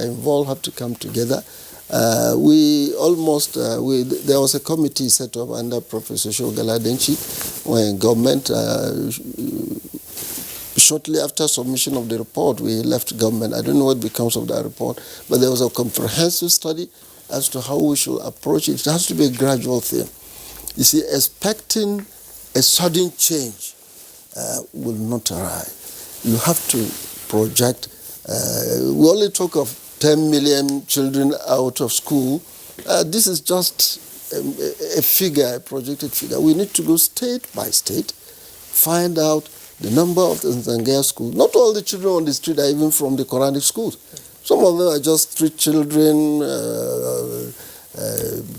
are involved have to come together. There was a committee set up under Professor Shogala Denchi when government, shortly after submission of the report, we left government. I don't know what becomes of that report, but there was a comprehensive study as to how we should approach it. It has to be a gradual thing. You see, expecting a sudden change will not arrive. You have to project. We only talk of 10 million children out of school. This is just a figure, a projected figure. We need to go state by state, find out the number of the Nzangaya schools. Not all the children on the street are even from the Quranic schools. Some of them are just street children,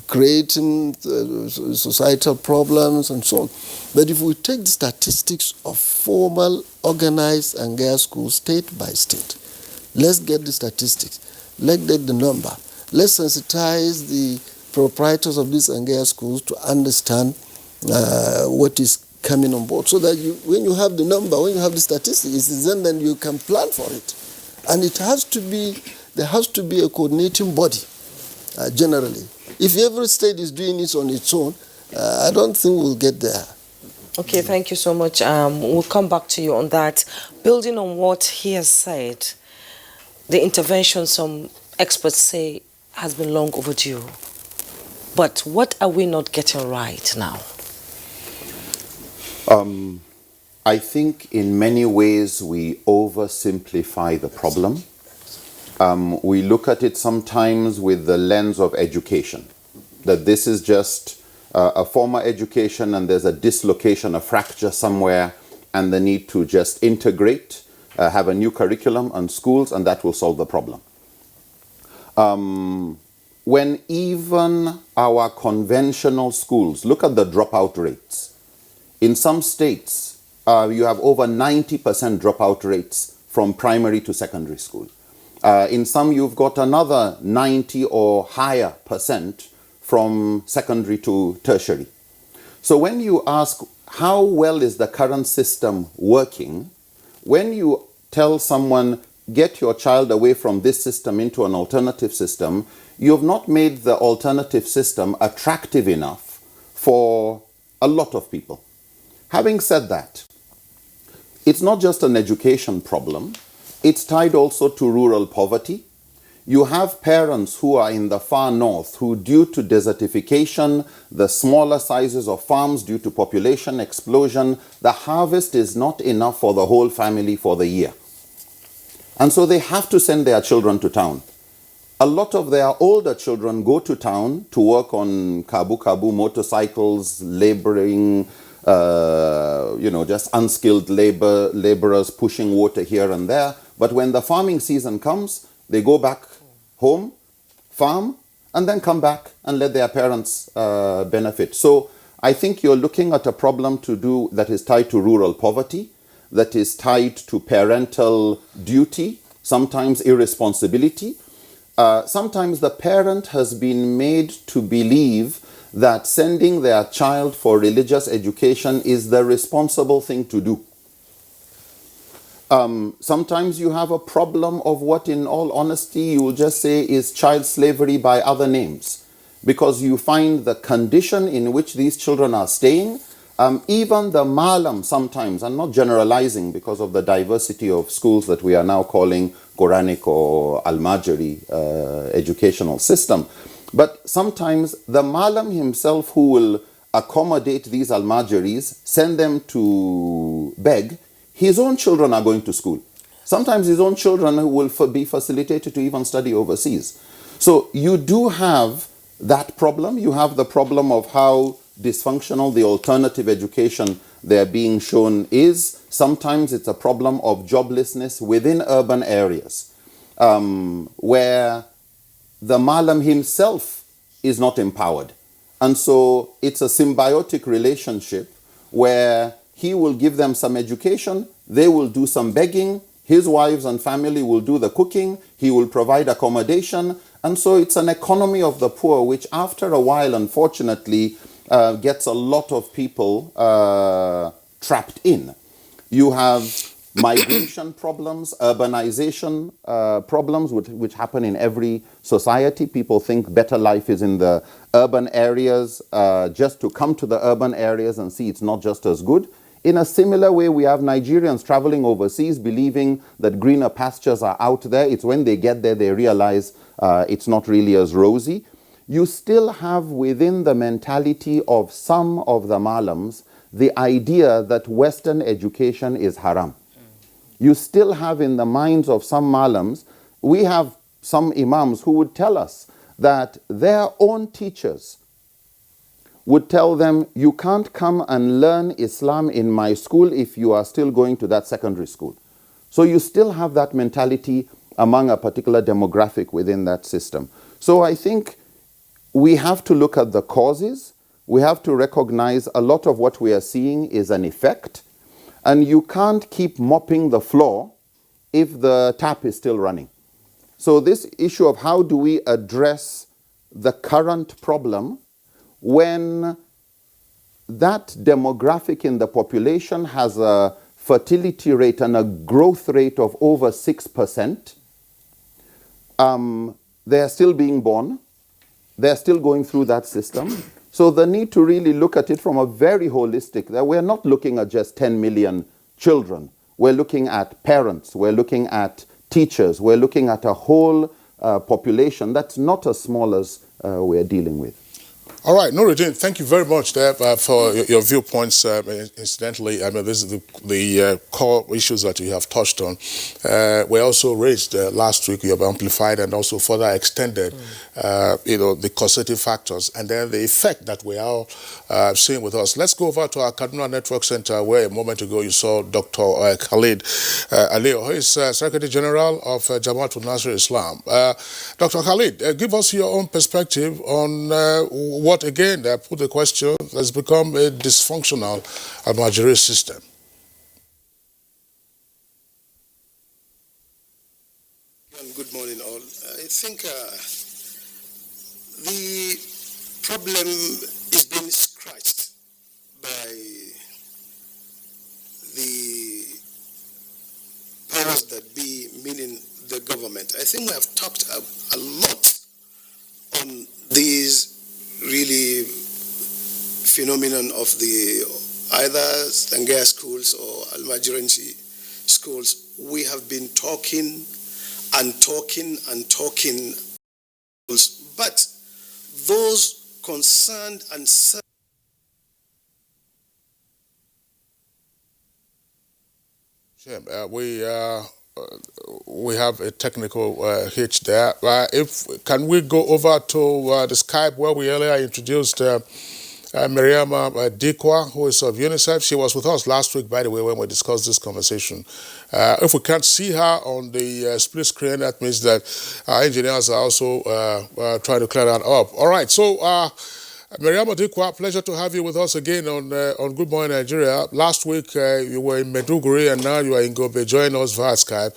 creating societal problems and so on. But if we take the statistics of formal, organized Angaya schools state by state, let's get the statistics. Let's get the number. Let's sensitize the proprietors of these Angaya schools to understand what is coming on board, so that when you have the number, when you have the statistics, then you can plan for it. And there has to be a coordinating body, generally. If every state is doing it on its own, I don't think we'll get there. Okay, thank you so much. We'll come back to you on that. Building on what he has said, the intervention, some experts say, has been long overdue. But what are we not getting right now? I think in many ways we oversimplify the problem. We look at it sometimes with the lens of education, that this is just a former education and there's a dislocation, a fracture somewhere, and the need to just integrate, have a new curriculum and schools, and that will solve the problem. When even our conventional schools, look at the dropout rates. In some states, you have over 90% dropout rates from primary to secondary school. In some, you've got another 90 or higher percent from secondary to tertiary. So when you ask, how well is the current system working? When you tell someone, get your child away from this system into an alternative system, you have not made the alternative system attractive enough for a lot of people. Having said that, it's not just an education problem. It's tied also to rural poverty. You have parents who are in the far north who, due to desertification, the smaller sizes of farms due to population explosion, the harvest is not enough for the whole family for the year. And so they have to send their children to town. A lot of their older children go to town to work on kabu-kabu motorcycles, laboring, just unskilled laborers pushing water here and there. But when the farming season comes, they go back home, farm, and then come back and let their parents benefit. So I think you're looking at a problem that is tied to rural poverty, that is tied to parental duty, sometimes irresponsibility. Sometimes the parent has been made to believe that sending their child for religious education is the responsible thing to do. Sometimes you have a problem of what, in all honesty, you will just say is child slavery by other names, because you find the condition in which these children are staying. Even the Malam sometimes, I'm not generalizing because of the diversity of schools that we are now calling Quranic or Al-Majri educational system. But sometimes the Malam himself, who will accommodate these Al-Majris, send them to beg, his own children are going to school. Sometimes his own children will be facilitated to even study overseas. So you do have that problem. You have the problem of how dysfunctional the alternative education they're being shown is. Sometimes it's a problem of joblessness within urban areas, where the Malam himself is not empowered. And so it's a symbiotic relationship where he will give them some education, they will do some begging, his wives and family will do the cooking, he will provide accommodation. And so it's an economy of the poor, which after a while, unfortunately, gets a lot of people trapped in. You have migration problems, urbanization problems, which happen in every society. People think better life is in the urban areas, just to come to the urban areas and see it's not just as good. In a similar way, we have Nigerians traveling overseas believing that greener pastures are out there. It's when they get there they realize it's not really as rosy. You still have within the mentality of some of the Malams the idea that Western education is haram. You still have in the minds of some Malams, we have some Imams who would tell us that their own teachers would tell them, you can't come and learn Islam in my school if you are still going to that secondary school. So you still have that mentality among a particular demographic within that system. So I think we have to look at the causes. We have to recognize a lot of what we are seeing is an effect. And you can't keep mopping the floor if the tap is still running. So this issue of how do we address the current problem when that demographic in the population has a fertility rate and a growth rate of over 6%, they are still being born, they're still going through that system. So the need to really look at it from a very holistic, that we're not looking at just 10 million children. We're looking at parents, we're looking at teachers, we're looking at a whole population that's not as small as we're dealing with. All right, Nuruddin, thank you very much there for your viewpoints. Incidentally, I mean, this is the core issues that you have touched on. We also raised last week, you have amplified and also further extended, the causative factors and then the effect that we are seeing with us. Let's go over to our Kaduna Network Center, where a moment ago you saw Dr. Khalid Aliyu, who is Secretary General of Jamaatul Nasir Islam. Dr. Khalid, give us your own perspective on what, again, I put the question, has become a dysfunctional Almajiri system. And good morning, all. I think the problem is being scratched by the powers that be, meaning the government. I think we have talked a lot on these really phenomenon of the either Tangaya schools or Almajiransi schools. We have been talking and talking and talking, but those concerned and we have a technical hitch there. Can we go over to the Skype where we earlier introduced Mariama Dikwa, who is of UNICEF. She was with us last week, by the way, when we discussed this conversation. If we can't see her on the split screen, that means that our engineers are also trying to clear that up. All right, so Mariama Dikwa, pleasure to have you with us again on Good Morning Nigeria. Last week you were in Maiduguri and now you are in Gombe. Join us via Skype.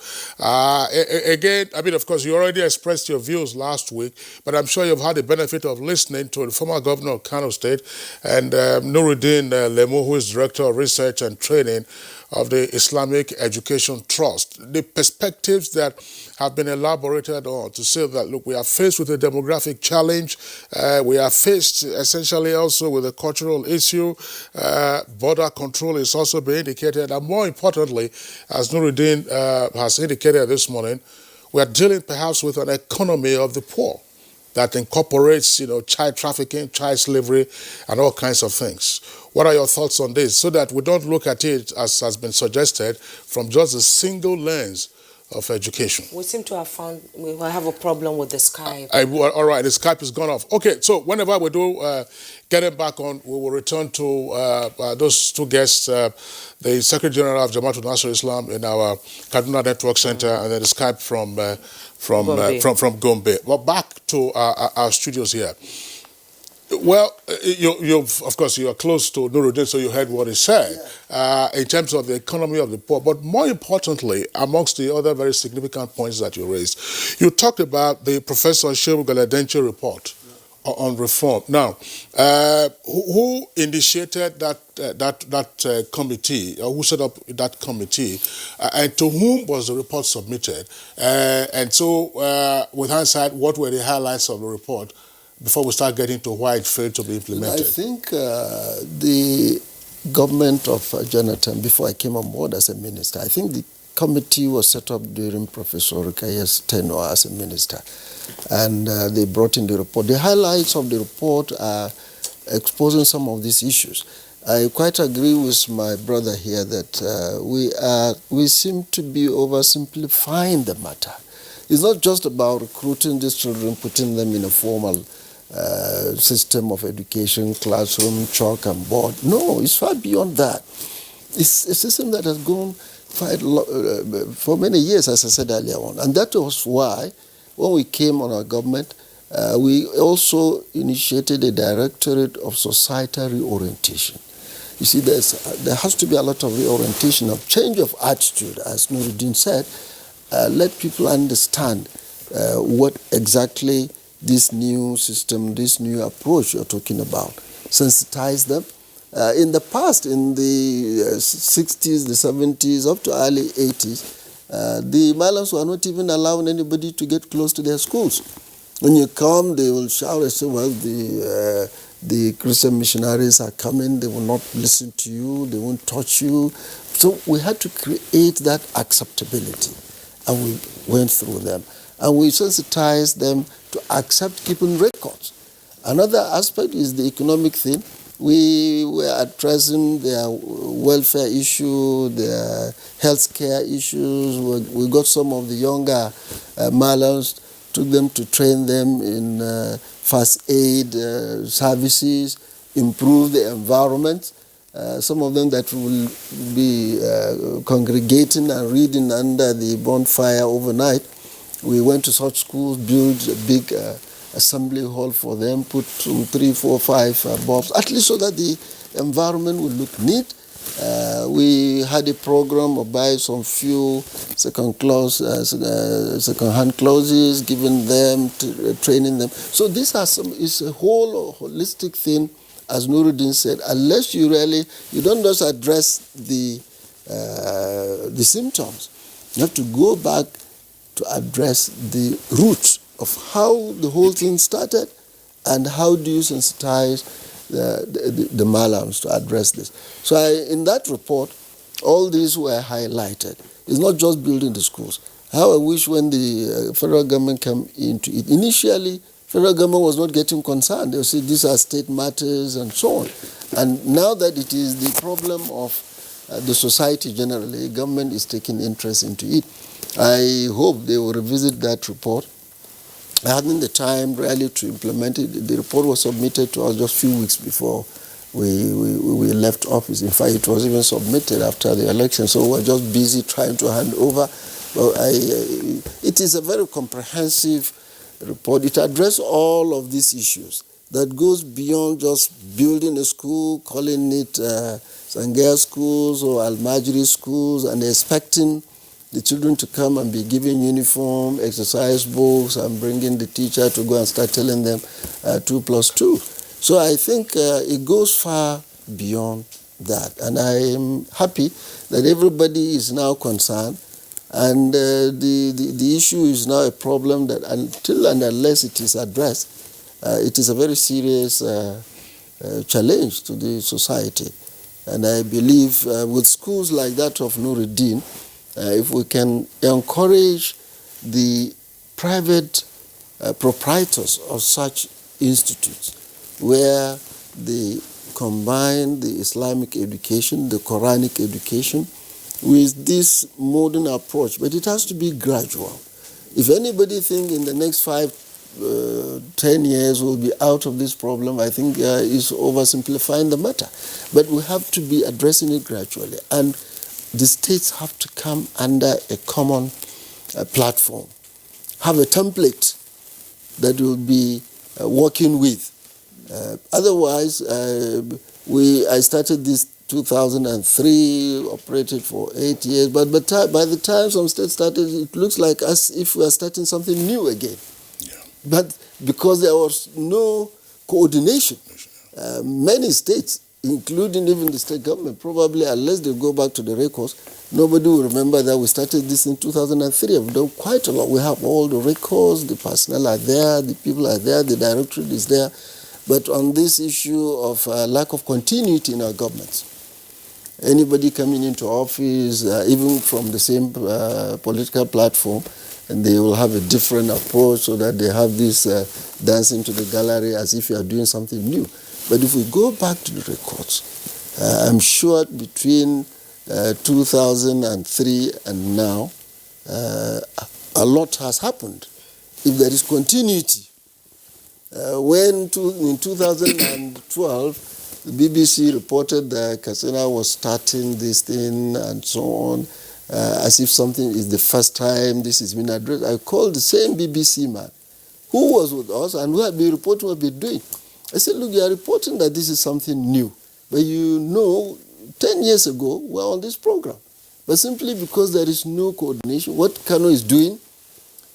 Again, I mean, of course, you already expressed your views last week, but I'm sure you've had the benefit of listening to the former governor of Kano State and Nuruddin Lemu, who is Director of Research and Training of the Islamic Education Trust. The perspectives that have been elaborated on to say that, look, we are faced with a demographic challenge. We are faced essentially also with a cultural issue. Border control is also being indicated. And more importantly, as Nuruddin has indicated this morning, we are dealing perhaps with an economy of the poor that incorporates, child trafficking, child slavery, and all kinds of things. What are your thoughts on this? So that we don't look at it, as has been suggested, from just a single lens of education. We seem to have found we have a problem with the Skype. All right, the Skype is gone off. Okay, so whenever we do get it back on, we will return to those two guests, the Secretary General of Jamaatul Nasir Islam in our Kaduna Network Center, and then the Skype from Gombe. Well, back to our studios here. Well, of course, you are close to Nuruddin, so you heard what he said in terms of the economy of the poor. But more importantly, amongst the other very significant points that you raised, you talked about the Professor Shehu Galadenche report on reform. Now, who initiated that committee, or who set up that committee, and to whom was the report submitted? And so, with hindsight, what were the highlights of the report before we start getting to why it failed to be implemented? I think the government of Jonathan, before I came on board as a minister, I think the committee was set up during Professor Rukaya's tenure as a minister. And they brought in the report. The highlights of the report are exposing some of these issues. I quite agree with my brother here that we seem to be oversimplifying the matter. It's not just about recruiting these children, putting them in a formal system of education, classroom, chalk and board. No, it's far beyond that. It's a system that has gone for many years, as I said earlier on. And that was why, when we came on our government, we also initiated a directorate of societal reorientation. You see, there has to be a lot of reorientation, of change of attitude, as Nuruddin said. Let people understand what exactly this new system, this new approach you're talking about. Sensitize them. In the past, in the 60s, the 70s, up to early 80s, the Malams were not even allowing anybody to get close to their schools. When you come, they will shout and say, well, the Christian missionaries are coming, they will not listen to you, they won't touch you. So we had to create that acceptability, and we went through them. And we sensitized them to accept keeping records. Another aspect is the economic thing. We were addressing their welfare issue, their health care issues. We got some of the younger Malams, took them to train them in first aid services, improve the environment. Some of them that will be congregating and reading under the bonfire overnight. We went to such schools, built a big assembly hall for them, put 3, 4, 5 bulbs, at least so that the environment would look neat. We had a program of buying some few second-hand clothes, giving them, training them. So this is a whole holistic thing, as Nuruddin said. Unless you don't just address the symptoms, you have to go back to address the roots of how the whole thing started and how do you sensitize the Malams to address this. So in that report, all these were highlighted. It's not just building the schools. How I wish when the federal government came into it. Initially, federal government was not getting concerned. They would say these are state matters and so on. And now that it is the problem of the society generally, government is taking interest into it. I hope they will revisit that report. I hadn't the time really to implement it. The report was submitted to us just a few weeks before we left office. In fact, it was even submitted after the election, so we were just busy trying to hand over. But it is a very comprehensive report. It addresses all of these issues that goes beyond just building a school, calling it Sangaya schools or Al-Majri schools, and expecting the children to come and be given uniform, exercise books, and bringing the teacher to go and start telling them 2 plus 2. So I think it goes far beyond that. And I am happy that everybody is now concerned, and the issue is now a problem that until and unless it is addressed, it is a very serious challenge to the society. And I believe with schools like that of Nuruddin, if we can encourage the private proprietors of such institutes where they combine the Islamic education, the Quranic education, with this modern approach, but it has to be gradual. If anybody thinks in the next 5-10 years we'll be out of this problem, I think is oversimplifying the matter. But we have to be addressing it gradually. And the states have to come under a common platform, have a template that we'll be working with. Otherwise, I started this 2003, operated for 8 years, but by the time some states started, it looks like as if we are starting something new again. Yeah. But because there was no coordination. Many states, including even the state government, probably unless they go back to the records, nobody will remember that we started this in 2003. We've done quite a lot. We have all the records, the personnel are there, the people are there, the directorate is there. But on this issue of lack of continuity in our governments, anybody coming into office, even from the same political platform, and they will have a different approach so that they have this dancing to the gallery as if you are doing something new. But if we go back to the records, I'm sure between 2003 and now, a lot has happened. If there is continuity, in 2012, the BBC reported that Katsina was starting this thing and so on, as if something is the first time this has been addressed. I called the same BBC man who was with us and who had been reporting what we're doing. I said, look, you are reporting that this is something new. But 10 years ago, we were on this program. But simply because there is no coordination, what Kano is doing,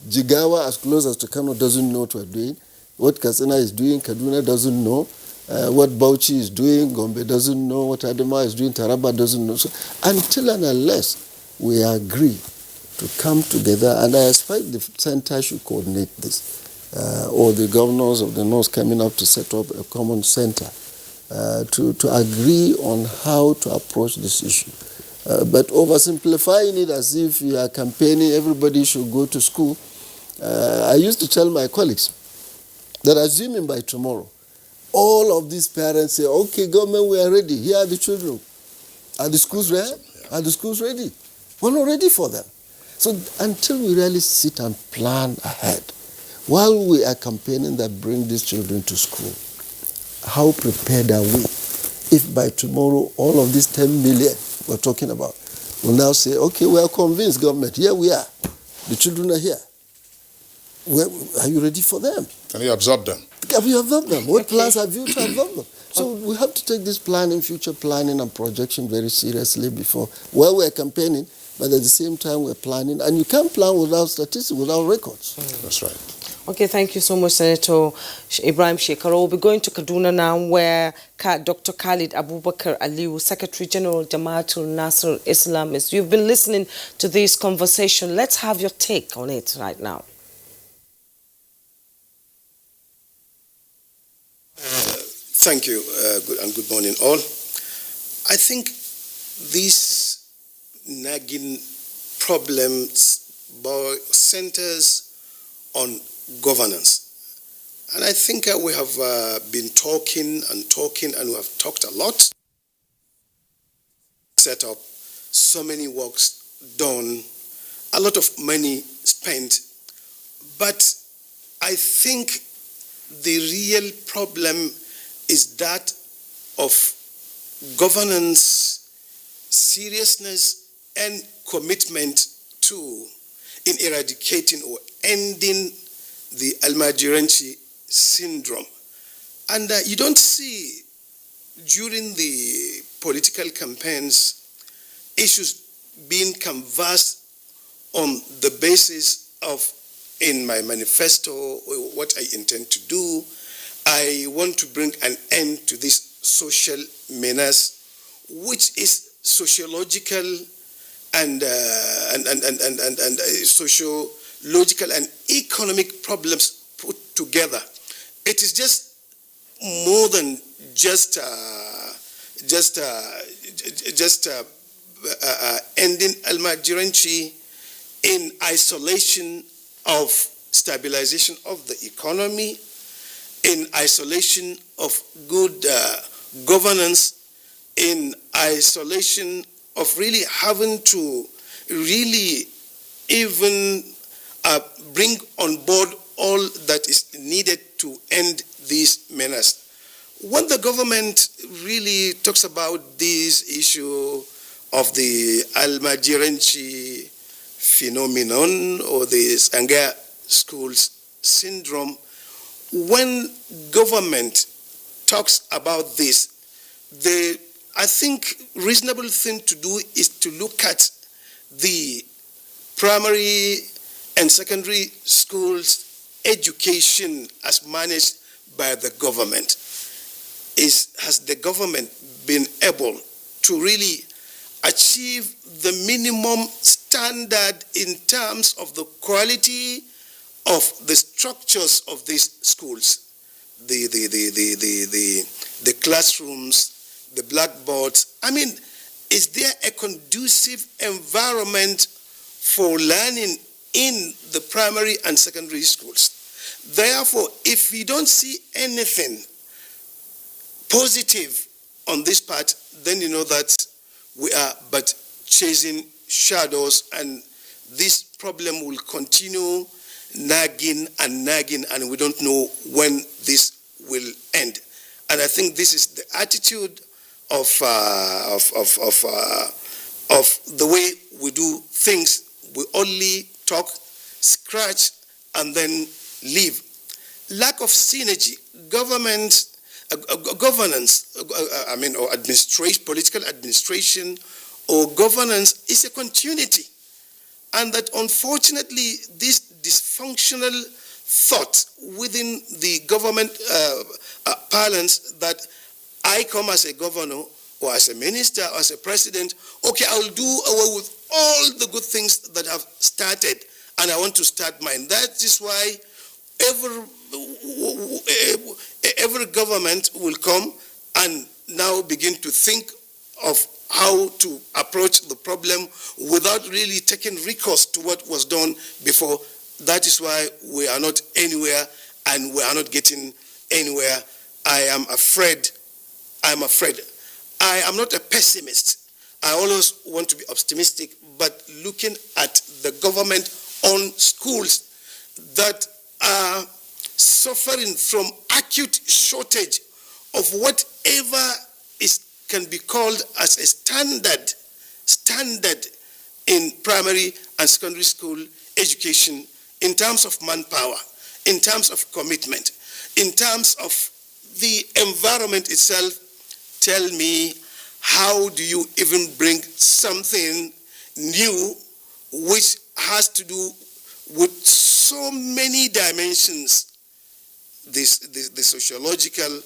Jigawa, as close as to Kano, doesn't know what we're doing. What Katsina is doing, Kaduna doesn't know. What Bauchi is doing, Gombe doesn't know. What Adama is doing, Taraba doesn't know. So until and unless we agree to come together, and I expect the center should coordinate this, or the governors of the north coming up to set up a common center to agree on how to approach this issue. But oversimplifying it as if you are campaigning, everybody should go to school. I used to tell my colleagues that assuming by tomorrow, all of these parents say, okay, government, we are ready. Here are the children. Are the schools ready? Are the schools ready? We're not ready for them. So until we really sit and plan ahead, while we are campaigning that bring these children to school, how prepared are we if by tomorrow all of these 10 million we're talking about will now say, okay, we are convinced, government, here we are. The children are here. Are you ready for them? Can you absorb them? Have you absorbed them? What plans have you to absorb them? So we have to take this planning, future planning and projection very seriously before. Well, we're campaigning, but at the same time we're planning. And you can't plan without statistics, without records. That's right. Okay, thank you so much, Senator Ibrahim Shekaro. We'll be going to Kaduna now, where Dr. Khalid Abubakar Aliyu, Secretary General Jamaatul Nasr Islam, is. You've been listening to this conversation. Let's have your take on it right now. Thank you, and good morning all. I think these nagging problems centers on governance. And I think we have been talking, and we have talked a lot. Set up, so many works done, a lot of money spent. But I think the real problem is that of governance, seriousness, and commitment to in eradicating or ending the Almajiranchi syndrome. And you don't see during the political campaigns issues being canvassed on the basis of, in my manifesto, what I intend to do. I want to bring an end to this social menace, which is sociological and sociological and economic problems put together. It is just more than just ending Almajiranchi in isolation of stabilization of the economy, in isolation of good governance, in isolation of really having to really even bring on board all that is needed to end this menace. When the government really talks about this issue of the Almajiranchi phenomenon or the Sangha schools syndrome, when government talks about this, I think reasonable thing to do is to look at the primary and secondary schools education as managed by the government. Has the government been able to really achieve the minimum standard in terms of the quality of the structures of these schools? The classrooms, the blackboards. I mean, is there a conducive environment for learning in the primary and secondary schools? Therefore, if we don't see anything positive on this part, then you know that we are but chasing shadows, and this problem will continue nagging, and we don't know when this will end. And I think this is the attitude of the way we do things. We only talk, scratch, and then leave. Lack of synergy, governance, or administration, political administration, or governance is a continuity. And that unfortunately, this dysfunctional thought within the government parlance that I come as a governor or as a minister or as a president, okay, I'll do away with all the good things that I've started and I want to start mine. That is why every government will come and now begin to think of how to approach the problem without really taking recourse to what was done before. That is why we are not anywhere and we are not getting anywhere. I am afraid. I am not a pessimist. I always want to be optimistic, but looking at the government-owned schools that are suffering from acute shortage of whatever can be called as a standard in primary and secondary school education in terms of manpower, in terms of commitment, in terms of the environment itself. Tell me, how do you even bring something new which has to do with so many dimensions? The sociological,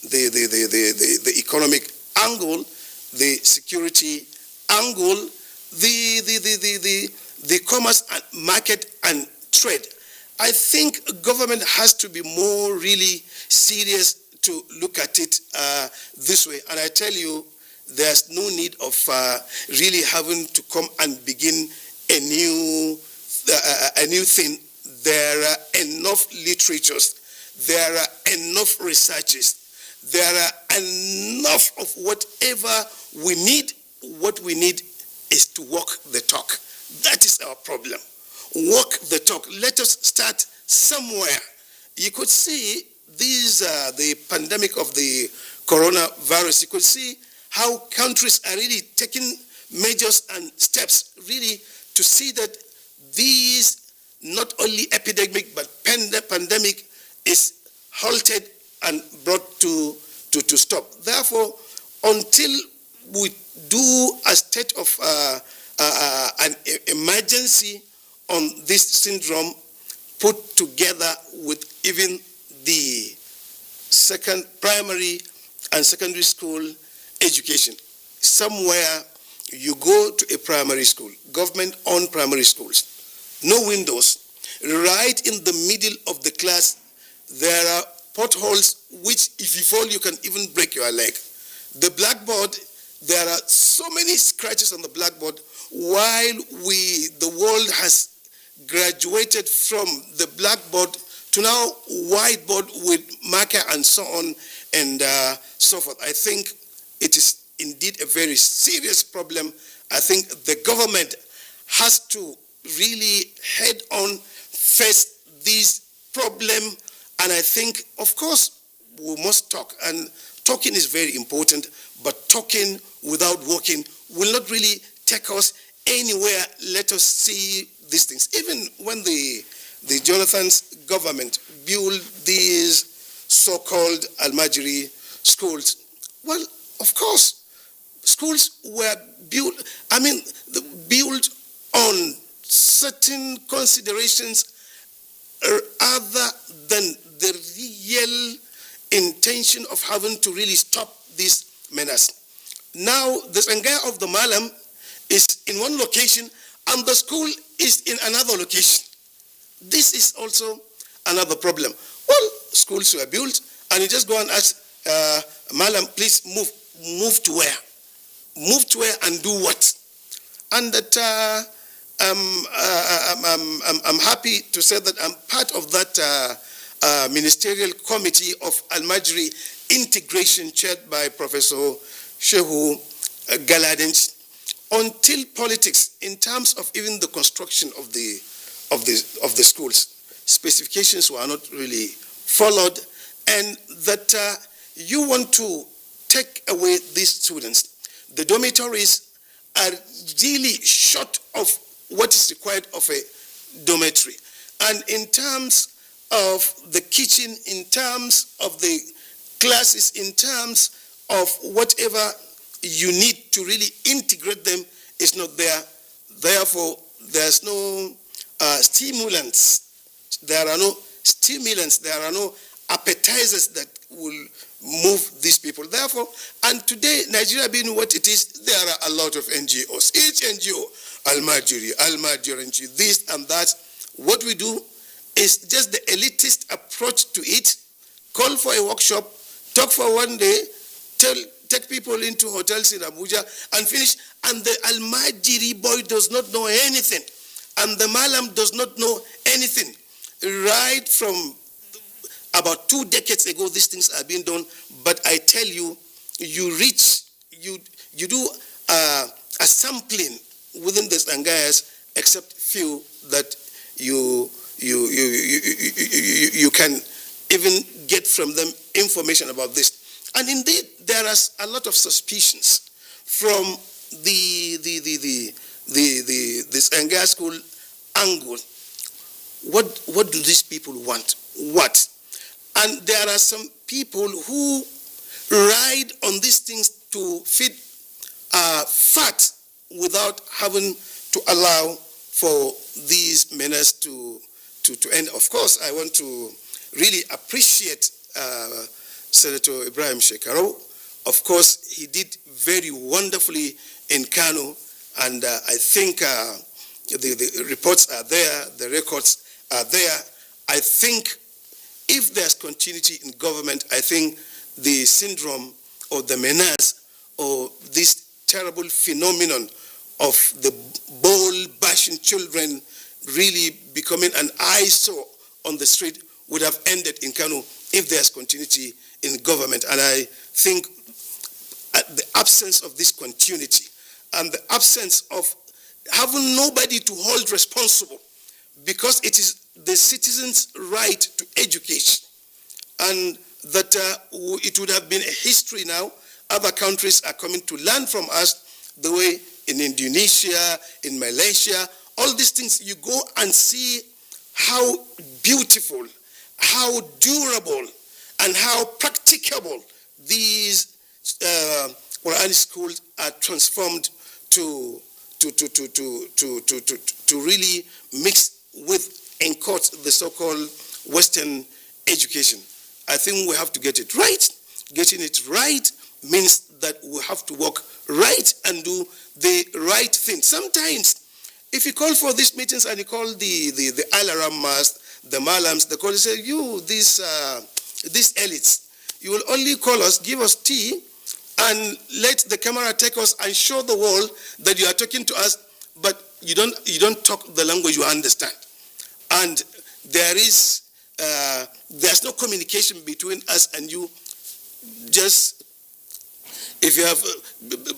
the economic angle, the security angle, the commerce and market and trade. I think government has to be more really serious to look at it this way. And I tell you, there's no need of really having to come and begin a new thing. There are enough literatures. There are enough researches. There are enough of whatever we need. What we need is to walk the talk. That is our problem. Walk the talk. Let us start somewhere. You could see the pandemic of the coronavirus. You could see how countries are really taking measures and steps really to see that these not only epidemic but pandemic is halted and brought to stop. Therefore, until we do a state of an emergency on this syndrome, put together with even the primary and secondary school education. Somewhere you go to a primary school, government-owned primary schools, no windows. Right in the middle of the class, there are potholes which, if you fall, you can even break your leg. The blackboard, there are so many scratches on the blackboard, while the world has graduated from the blackboard to now whiteboard with marker and so on and so forth. I think it is indeed a very serious problem. I think the government has to really head on face this problem. And I think, of course, we must talk. And talking is very important, but talking without walking will not really take us anywhere. Let us see these things. Even when the Jonathan's government built these so-called Almajiri schools, well, of course, schools were built on certain considerations other than the real intention of having to really stop this menace. Now, the Sangaya of the Malam is in one location and the school is in another location. This is also another problem. Well, schools were built and you just go and ask Malam, please move to where? Move to where and do what? And that I'm happy to say that I'm part of that ministerial committee of Al-Majri integration chaired by Professor Shehu Galadench. Until politics, in terms of even the construction of the schools, specifications were not really followed, and that you want to take away these students. The dormitories are really short of what is required of a dormitory. And in terms of the kitchen, in terms of the classes, in terms of whatever you need to really integrate them is not there. Therefore, there's no stimulants. There are no stimulants. There are no appetizers that will move these people. Therefore, and today, Nigeria being what it is, there are a lot of NGOs. Each NGO, Al-Majri, this and that. What we do is just the elitist approach to it. Call for a workshop, talk for one day, take people into hotels in Abuja and finish. And the Al-Majri boy does not know anything. And the Malam does not know anything. Right from about 2 decades ago, these things are being done. But I tell you, you do a sampling within the Sangayas, except few that you can even get from them information about this. And indeed, there is a lot of suspicions from the Sangaya school angle. What do these people want? What? And there are some people who ride on these things to feed fat without having to allow for these menace to end. Of course, I want to really appreciate Senator Ibrahim Shekarau. Of course, he did very wonderfully in Kano, and I think the reports are there, the records are there. I think if there's continuity in government, I think the syndrome or the menace or this terrible phenomenon of the ball-bashing children really becoming an eyesore on the street would have ended in Kano if there's continuity in government. And I think the absence of this continuity and the absence of having nobody to hold responsible, because it is the citizens' right to education, and that it would have been a history now. Other countries are coming to learn from us, the way in Indonesia, in Malaysia, all these things, you go and see how beautiful, how durable, and how practicable these Quranic schools are transformed to really mix with, in quotes, the so-called Western education. I think we have to get it right. Getting it right means that we have to work right and do the right thing. Sometimes, if you call for these meetings and you call the Al-Aram Mas, the Malams, the call, say, you, these elites, you will only call us, give us tea, and let the camera take us and show the world that you are talking to us, but you don't talk the language you understand. And there's no communication between us and you. Just, if you have,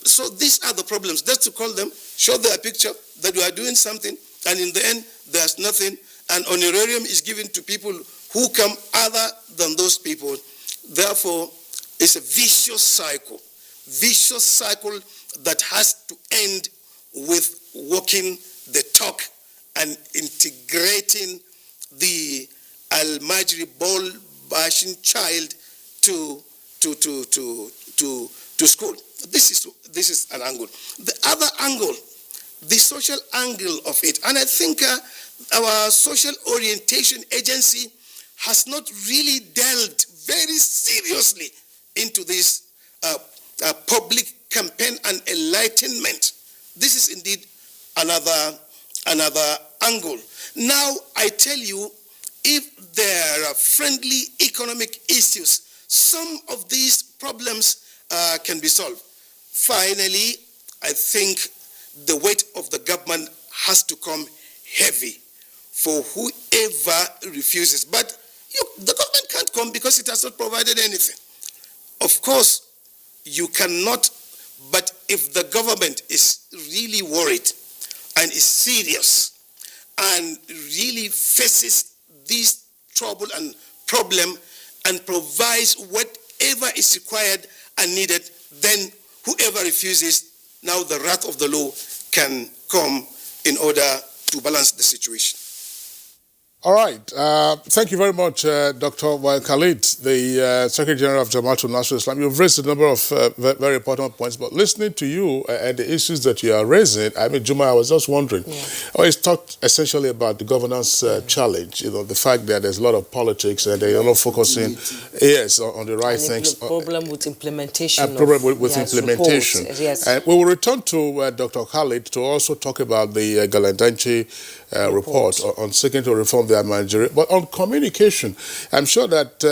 so these are the problems. Just to call them, show their picture that you are doing something, and in the end, there's nothing. And honorarium is given to people who come other than those people. Therefore, it's a vicious cycle that has to end with walking the talk and integrating the Al-Majri ball-bashing child to school. This is an angle. The other angle, the social angle of it, and I think our social orientation agency has not really delved very seriously into this public campaign and enlightenment. This is indeed another angle. Now, I tell you, if there are friendly economic issues, some of these problems can be solved. Finally, I think the weight of the government has to come heavy for whoever refuses. But the government can't come because it has not provided anything. Of course, you cannot, but if the government is really worried and is serious and really faces this trouble and problem and provides whatever is required and needed, then whoever refuses, now the wrath of the law can come in order to balance the situation. All right. Thank you very much, Dr. Khalid, the Secretary General of Jamaatul Nasrul Islam. You've raised a number of very important points, but listening to you and the issues that you are raising, I mean, Juma, I was just wondering. Yeah. Always talked essentially about the governance challenge, the fact that there's a lot of politics and they are not focusing, on the right things. Problem with implementation. Problem with implementation. Yes. And we will return to Dr. Khalid to also talk about the Galandanchi report on seeking to reform their managerial. But on communication, I'm sure that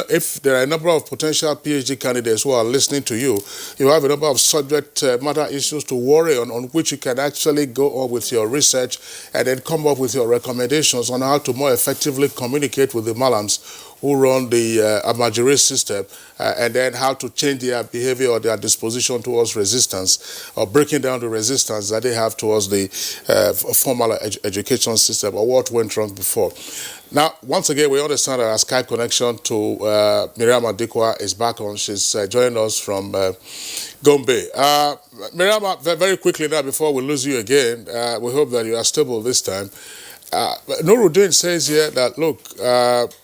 if there are a number of potential PhD candidates who are listening to you, you have a number of subject matter issues to worry on which you can actually go on with your research and then come up with your recommendations on how to more effectively communicate with the Malams who run the Amajiri system, and then how to change their behavior or their disposition towards resistance, or breaking down the resistance that they have towards the formal education system, or what went wrong before. Now, once again, we understand that our Skype connection to Miriam Adikwa is back on. She's joining us from Gombe. Miriam, very quickly now, before we lose you again, we hope that you are stable this time. Nuruddin says here that, look,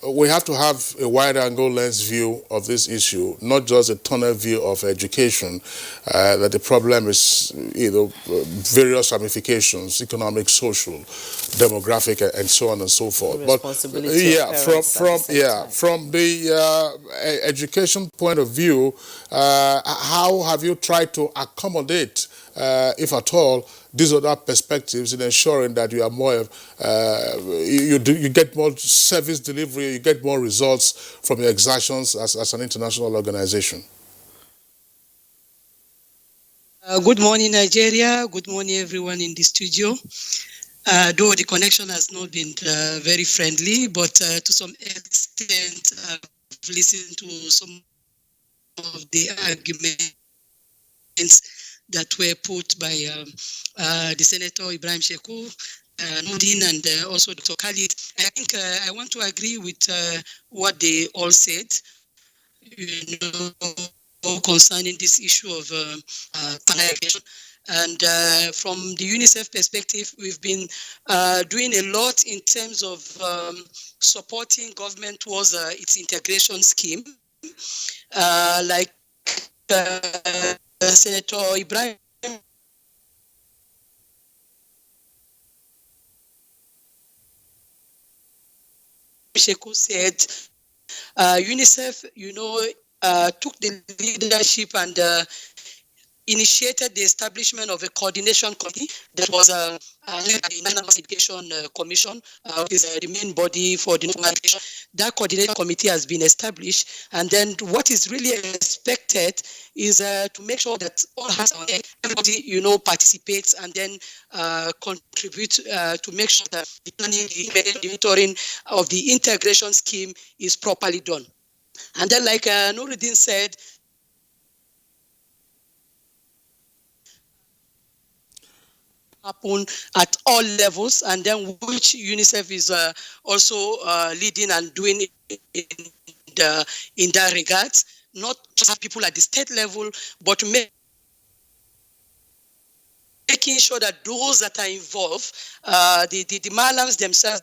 we have to have a wide-angle lens view of this issue, not just a tunnel view of education, that the problem is various ramifications, economic, social, demographic, and so on and so forth. But from the education point of view, how have you tried to accommodate, if at all, these other perspectives in ensuring that you are more, you get more service delivery, you get more results from your exertions as an international organization? Good morning, Nigeria. Good morning, everyone in the studio. Though the connection has not been very friendly, but to some extent, I've listened to some of the arguments that were put by the Senator Ibrahim Sheku, Nudin, and also Dr. Khalid. I think I want to agree with what they all said, concerning this issue of education. And from the UNICEF perspective, we've been doing a lot in terms of supporting government towards its integration scheme, like Senator Ibrahim Sheku said, UNICEF, took the leadership and initiated the establishment of a coordination committee that was the National Education Commission, which is the main body for the national education. That coordination committee has been established, and then what is really expected is to make sure that all hands on deck, everybody participates and then contribute to make sure that the monitoring of the integration scheme is properly done. And then, like Nuruddin said, happen at all levels, and then which UNICEF is also leading and doing in that regard, not just people at the state level, but making sure that those that are involved, the Malams themselves,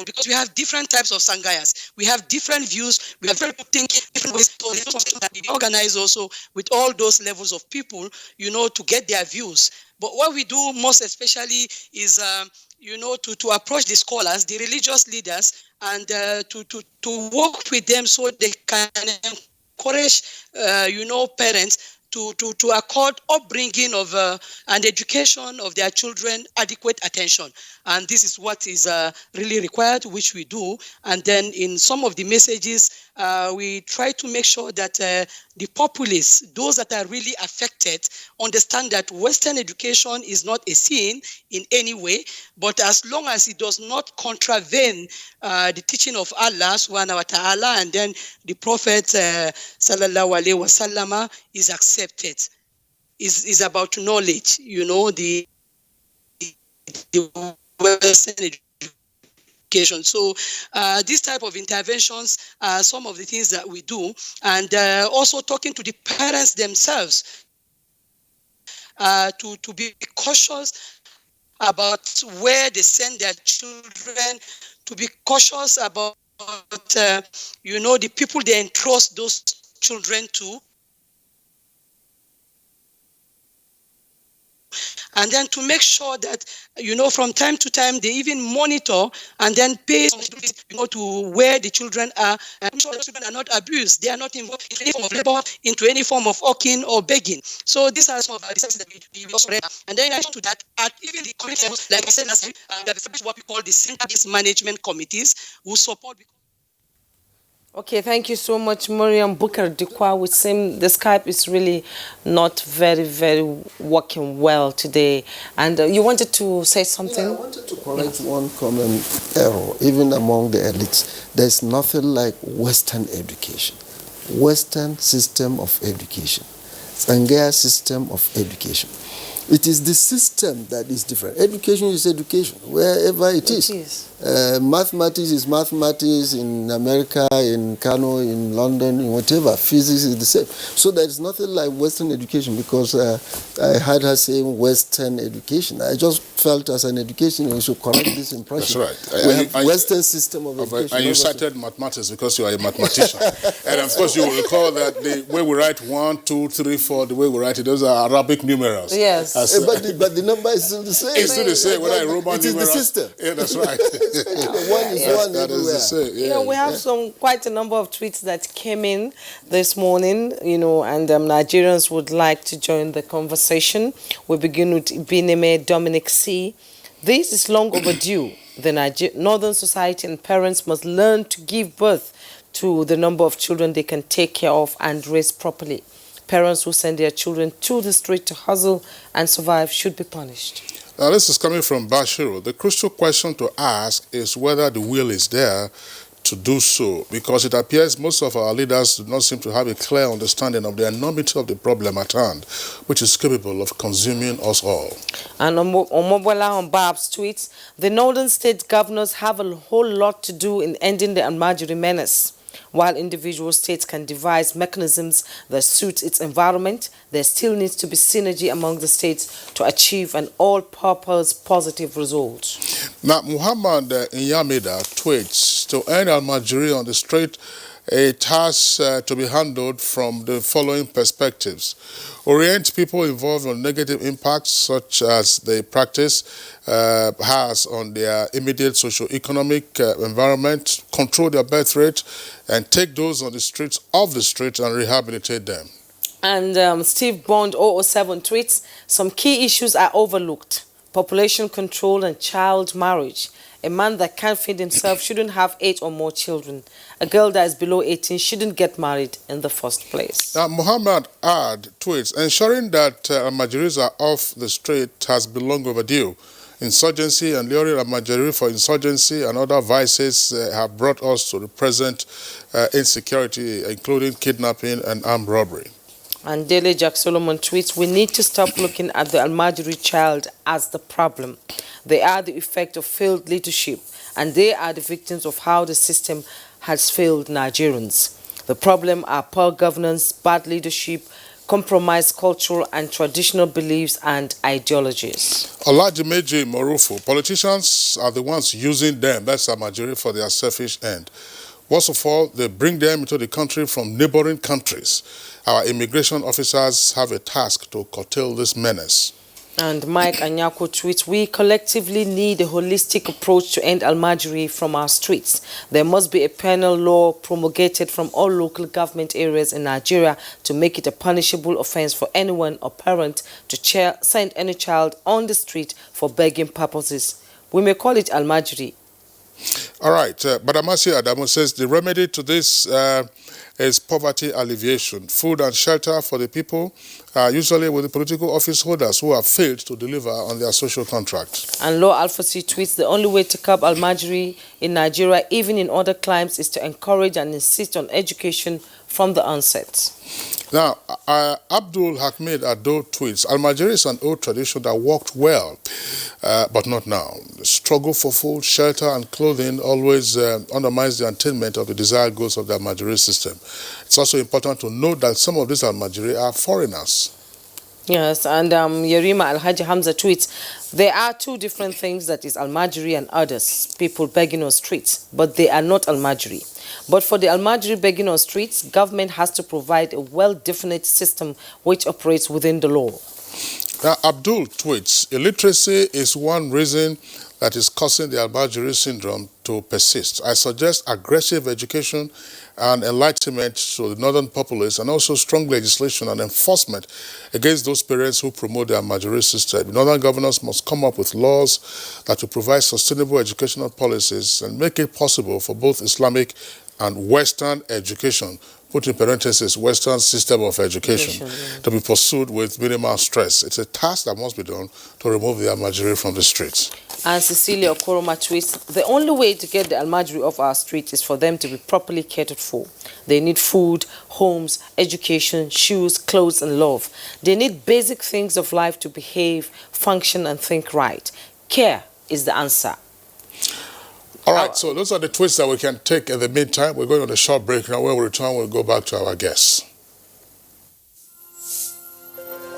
because we have different types of Sangayas, we have different views, we have different thinking, different ways to organize also with all those levels of people, to get their views. But what we do most especially is to approach the scholars, the religious leaders, and to work with them so they can encourage, parents to accord upbringing of and education of their children adequate attention. And this is what is really required, which we do. And then in some of the messages, we try to make sure that the populace, those that are really affected, understand that Western education is not a sin in any way, but as long as it does not contravene the teaching of Allah subhanahu wa ta'ala, and then the Prophet sallallahu alaihi wasallam is accepted. Is about knowledge, the Western education. So these type of interventions are some of the things that we do, and also talking to the parents themselves to be cautious about where they send their children, to be cautious about the people they entrust those children to, and then to make sure that from time to time they even monitor and then pay to where the children are, and make sure the children are not abused, they are not involved in any form of labor, into any form of hawking or begging. So these are some of the services that we also read. And then in addition to that, at even the community levels, like I said last time, we have established what we call the center-based management committees who support. Okay, thank you so much, Mariam Bukar Dikwa. We seem the Skype is really not very, very working well today. And you wanted to say something? I wanted to correct one common error, even among the elites. There's nothing like Western education, Western system of education, Sangaya system of education. It is the system that is different. Education is education, wherever it is. Mathematics is mathematics in America, in Kano, in London, in whatever. Physics is the same. So there is nothing like Western education, because I had her saying Western education. I just felt as an education we should correct this impression. That's right. We have Western system of education. And you cited mathematics because you are a mathematician. And of course you will recall that the way we write 1, 2, 3, 4, the way we write it, those are Arabic numerals. Yes. But the number is still the same. It's still the same, whether Roman it is numerals. the system. Yeah, that's right. One is one that everywhere. is the same. We have quite a number of tweets that came in this morning, and Nigerians would like to join the conversation. We begin with Bineme Dominic C. This is long overdue. The Northern society and parents must learn to give birth to the number of children they can take care of and raise properly. Parents who send their children to the street to hustle and survive should be punished. Now, this is coming from Bashiru. The crucial question to ask is whether the will is there to do so, because it appears most of our leaders do not seem to have a clear understanding of the enormity of the problem at hand, which is capable of consuming us all. And Omobola on Bab's tweets, the northern state governors have a whole lot to do in ending the Almajiri menace. While individual states can devise mechanisms that suit its environment, there still needs to be synergy among the states to achieve an all-purpose positive result. Now, Muhammad Inyamida tweets, to end Almajiri on the street, it has to be handled from the following perspectives. Orient people involved on negative impacts such as the practice has on their immediate socio-economic environment, control their birth rate, and take those on the streets off the street and rehabilitate them. And Steve Bond 007 tweets, some key issues are overlooked: population control and child marriage. A man that can't feed himself shouldn't have 8 or more children. A girl that is below 18 shouldn't get married in the first place. Now, Muhammad Ad tweets, ensuring that Almajiris are off the street has been long overdue. Insurgency and luring Almajiri for insurgency and other vices have brought us to the present insecurity, including kidnapping and armed robbery. And Daily Jack Solomon tweets, we need to stop looking at the Almajiri child as the problem. They are the effect of failed leadership, and they are the victims of how the system has failed Nigerians. The problem are poor governance, bad leadership, compromised cultural and traditional beliefs and ideologies. Olajimeji Morufu, politicians are the ones using them, that's Almajiri, for their selfish end. Worst of all, they bring them into the country from neighboring countries. Our immigration officers have a task to curtail this menace. And Mike Anyako tweets, we collectively need a holistic approach to end Almajiri from our streets. There must be a penal law promulgated from all local government areas in Nigeria to make it a punishable offense for anyone or parent to send any child on the street for begging purposes. We may call it Almajiri. All right, Badamasi Adamu says the remedy to this is poverty alleviation, food and shelter for the people, usually with the political office holders who have failed to deliver on their social contract. And Law Alphacy tweets, the only way to curb Almajiri in Nigeria, even in other climes, is to encourage and insist on education from the onset. Now, Abdul Hamid Ado tweets, Almajiri is an old tradition that worked well, but not now. The struggle for food, shelter, and clothing always undermines the attainment of the desired goals of the Almajiri system. It's also important to note that some of these Almajiri are foreigners. Yes, and Yerima Alhaji Hamza tweets, there are two different things, that is Almajiri and others, people begging on streets, but they are not Almajiri. But for the Almajiri begging on streets, government has to provide a well-defined system which operates within the law. Now, Abdul tweets, illiteracy is one reason that is causing the Almajiri syndrome to persist. I suggest aggressive education and enlightenment to the northern populace, and also strong legislation and enforcement against those parents who promote the Almajiri system. The northern governors must come up with laws that will provide sustainable educational policies and make it possible for both Islamic and Western education, put in parentheses, Western system of education, to be pursued with minimal stress. It's a task that must be done to remove the Almajiri from the streets. And Cecilia Okoroma tweets, the only way to get the Almajiri off our streets is for them to be properly catered for. They need food, homes, education, shoes, clothes, and love. They need basic things of life to behave, function, and think right. Care is the answer. All right, so those are the tweets that we can take in the meantime. We're going on a short break now. When we return, we'll go back to our guests.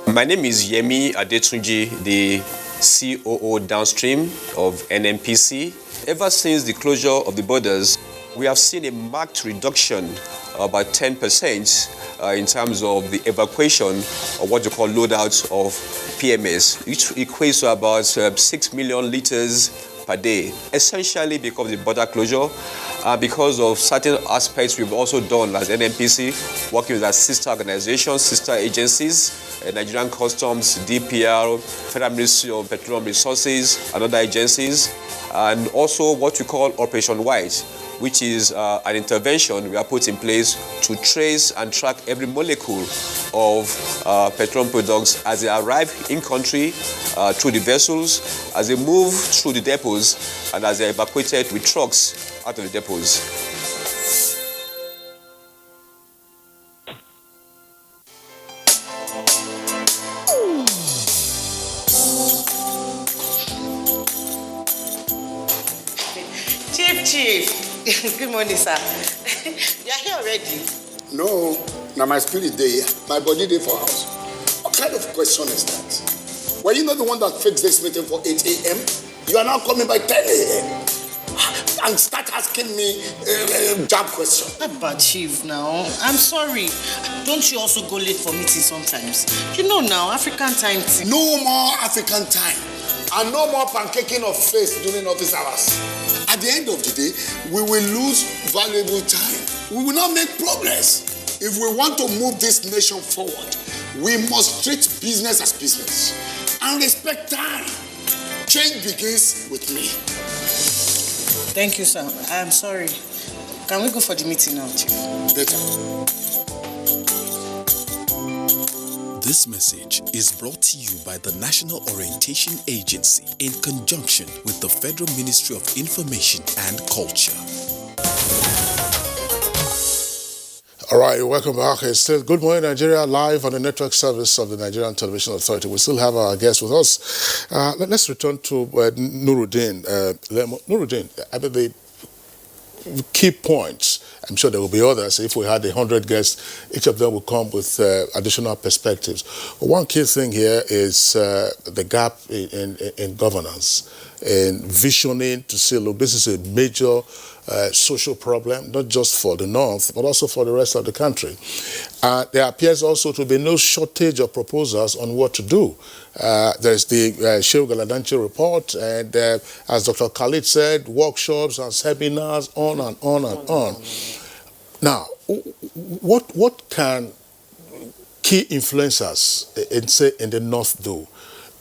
My name is Yemi Adetunji, the COO downstream of NNPC. Ever since the closure of the borders, we have seen a marked reduction of about 10% in terms of the evacuation of what you call loadouts of PMS, which equates to about 6 million liters per day, essentially because of the border closure, because of certain aspects we've also done as NNPC, working with our sister organizations, sister agencies, Nigerian Customs, DPR, Federal Ministry of Petroleum Resources, and other agencies, and also what we call Operation White, which is an intervention we have put in place to trace and track every molecule of petroleum products as they arrive in country through the vessels, as they move through the depots, and as they are evacuated with trucks out of the depots. Chief, good morning, sir. You are here already? No, now my spirit there, my body there for house. What kind of question is that? Were you not the one that fixed this meeting for 8 a.m.? You are now coming by 10 a.m. and start asking me job questions. But Chief, now, I'm sorry. Don't you also go late for meetings sometimes? You know now, African time. No more African time. And no more pancaking of face during office hours. At the end of the day, we will lose valuable time. We will not make progress. If we want to move this nation forward, we must treat business as business and respect time. Change begins with me. Thank you, sir. I'm sorry. Can we go for the meeting now, Chief? Better. This message is brought to you by the National Orientation Agency in conjunction with the Federal Ministry of Information and Culture. All right, welcome back. It's still Good Morning Nigeria live on the network service of the Nigerian Television Authority. We still have our guest with us. Let's return to Nuruddin. Nuruddin, I mean, the key points, I'm sure there will be others. If we had 100 guests, each of them will come with additional perspectives. But one key thing here is the gap in governance and visioning to say, look, this is a major social problem, not just for the North, but also for the rest of the country. There appears also to be no shortage of proposals on what to do. There's the Shehu Galadanchi report, and as Dr. Khalid said, workshops and seminars, on and on and on. Now, what can key influencers in the North do,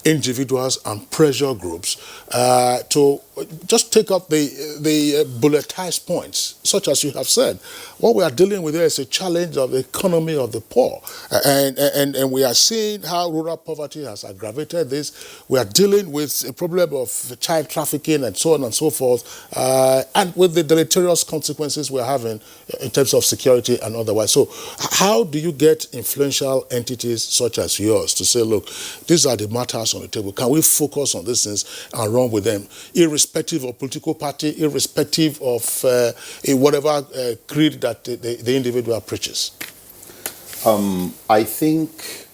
individuals and pressure groups, to just take up the bulletized points, such as you have said? What we are dealing with here is a challenge of the economy of the poor, and we are seeing how rural poverty has aggravated this. We are dealing with a problem of child trafficking and so on and so forth, and with the deleterious consequences we're having in terms of security and otherwise. So how do you get influential entities such as yours to say, look, these are the matters on the table. Can we focus on these things and run with them, irrespective of political party, irrespective of whatever creed that the individual preaches? I think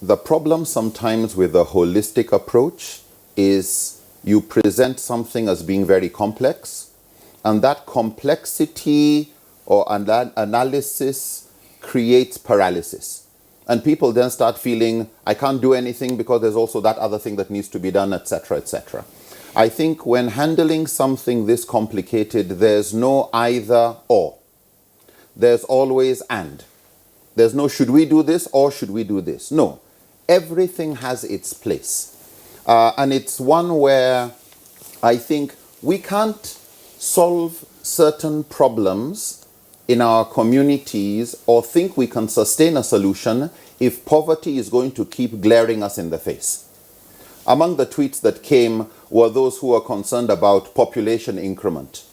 the problem sometimes with a holistic approach is you present something as being very complex, and that complexity and that analysis creates paralysis. And people then start feeling, I can't do anything because there's also that other thing that needs to be done, etc., etc. I think when handling something this complicated, there's no either or. There's always and. There's no should we do this or should we do this. No. Everything has its place. And it's one where I think we can't solve certain problems in our communities or think we can sustain a solution if poverty is going to keep glaring us in the face. Among the tweets that came were those who are concerned about population increment.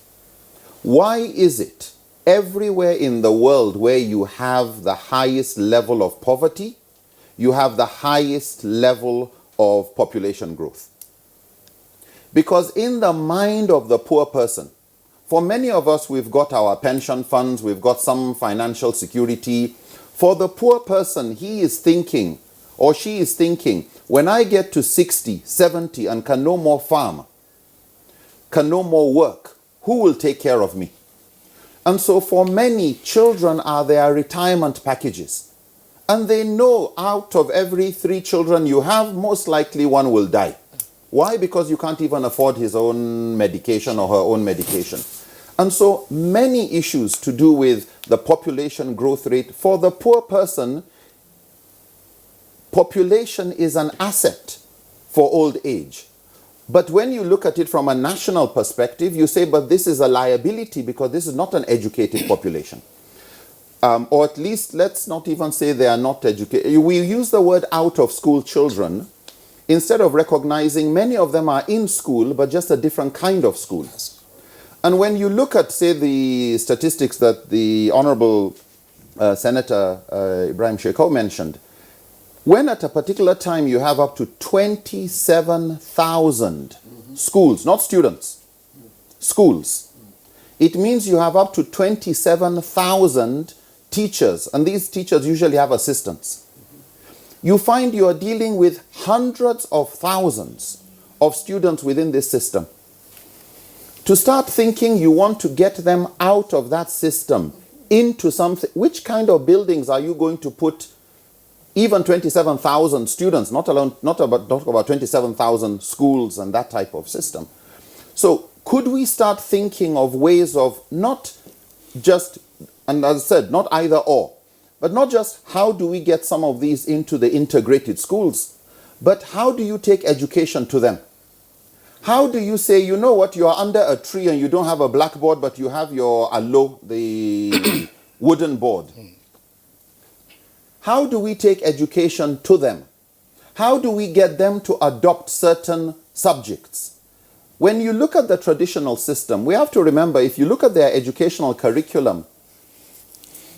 Why is it everywhere in the world where you have the highest level of poverty, you have the highest level of population growth? Because in the mind of the poor person, for many of us, we've got our pension funds, we've got some financial security. For the poor person, he is thinking, or she is thinking, when I get to 60, 70 and can no more farm, can no more work, who will take care of me? And so for many, children are their retirement packages. And they know out of every 3 children you have, most likely one will die. Why? Because you can't even afford his own medication or her own medication. And so many issues to do with the population growth rate. For the poor person, population is an asset for old age. But when you look at it from a national perspective, you say, but this is a liability because this is not an educated population. Or at least, let's not even say they are not educated. We use the word out of school children instead of recognizing many of them are in school, but just a different kind of school. And when you look at, say, the statistics that the Honorable Senator Ibrahim Sheikhoun mentioned, when at a particular time you have up to 27,000 schools, not students, schools, it means you have up to 27,000 teachers, and these teachers usually have assistants. You find you are dealing with hundreds of thousands of students within this system. To start thinking you want to get them out of that system into something, which kind of buildings are you going to put even 27,000 students, not about 27,000 schools and that type of system? So could we start thinking of ways of not just, and as I said, not either or, but not just how do we get some of these into the integrated schools, but how do you take education to them? How do you say, you know what, you are under a tree and you don't have a blackboard, but you have your allo, the wooden board? How do we take education to them? How do we get them to adopt certain subjects? When you look at the traditional system, we have to remember, if you look at their educational curriculum,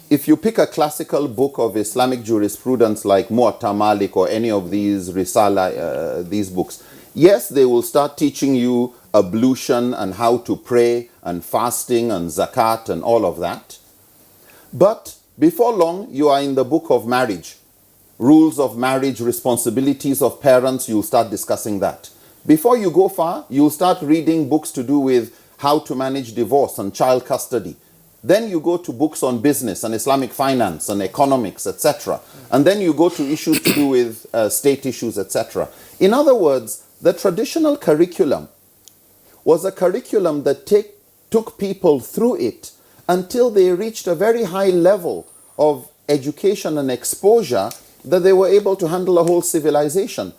if you pick a classical book of Islamic jurisprudence like Muwatta Malik or any of these Risala, these books, yes, they will start teaching you ablution and how to pray and fasting and zakat and all of that. But before long, you are in the book of marriage. Rules of marriage, responsibilities of parents, you'll start discussing that. Before you go far, you'll start reading books to do with how to manage divorce and child custody. Then you go to books on business and Islamic finance and economics, etc. And then you go to issues to do with state issues, etc. In other words, the traditional curriculum was a curriculum that took people through it until they reached a very high level of education and exposure that they were able to handle a whole civilization.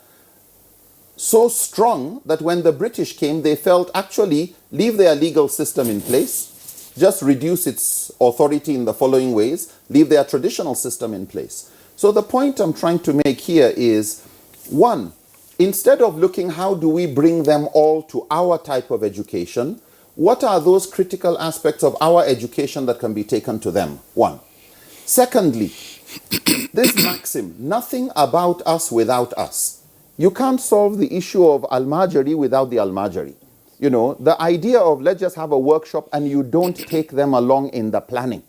So strong that when the British came, they felt actually leave their legal system in place, just reduce its authority in the following ways, leave their traditional system in place. So the point I'm trying to make here is, one, instead of looking how do we bring them all to our type of education, what are those critical aspects of our education that can be taken to them? One. Secondly, this maxim, nothing about us without us. You can't solve the issue of Al-Majri without the Al-Majri. You know, the idea of let's just have a workshop and you don't take them along in the planning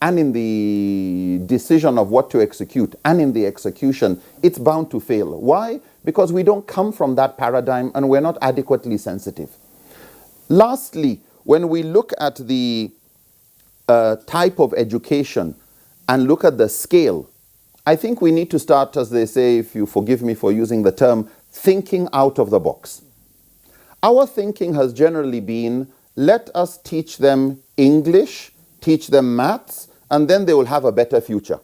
and in the decision of what to execute and in the execution, it's bound to fail. Why? Because we don't come from that paradigm and we're not adequately sensitive. Lastly, when we look at the type of education and look at the scale, I think we need to start, as they say, if you forgive me for using the term, thinking out of the box. Our thinking has generally been, let us teach them English, teach them maths, and then they will have a better future.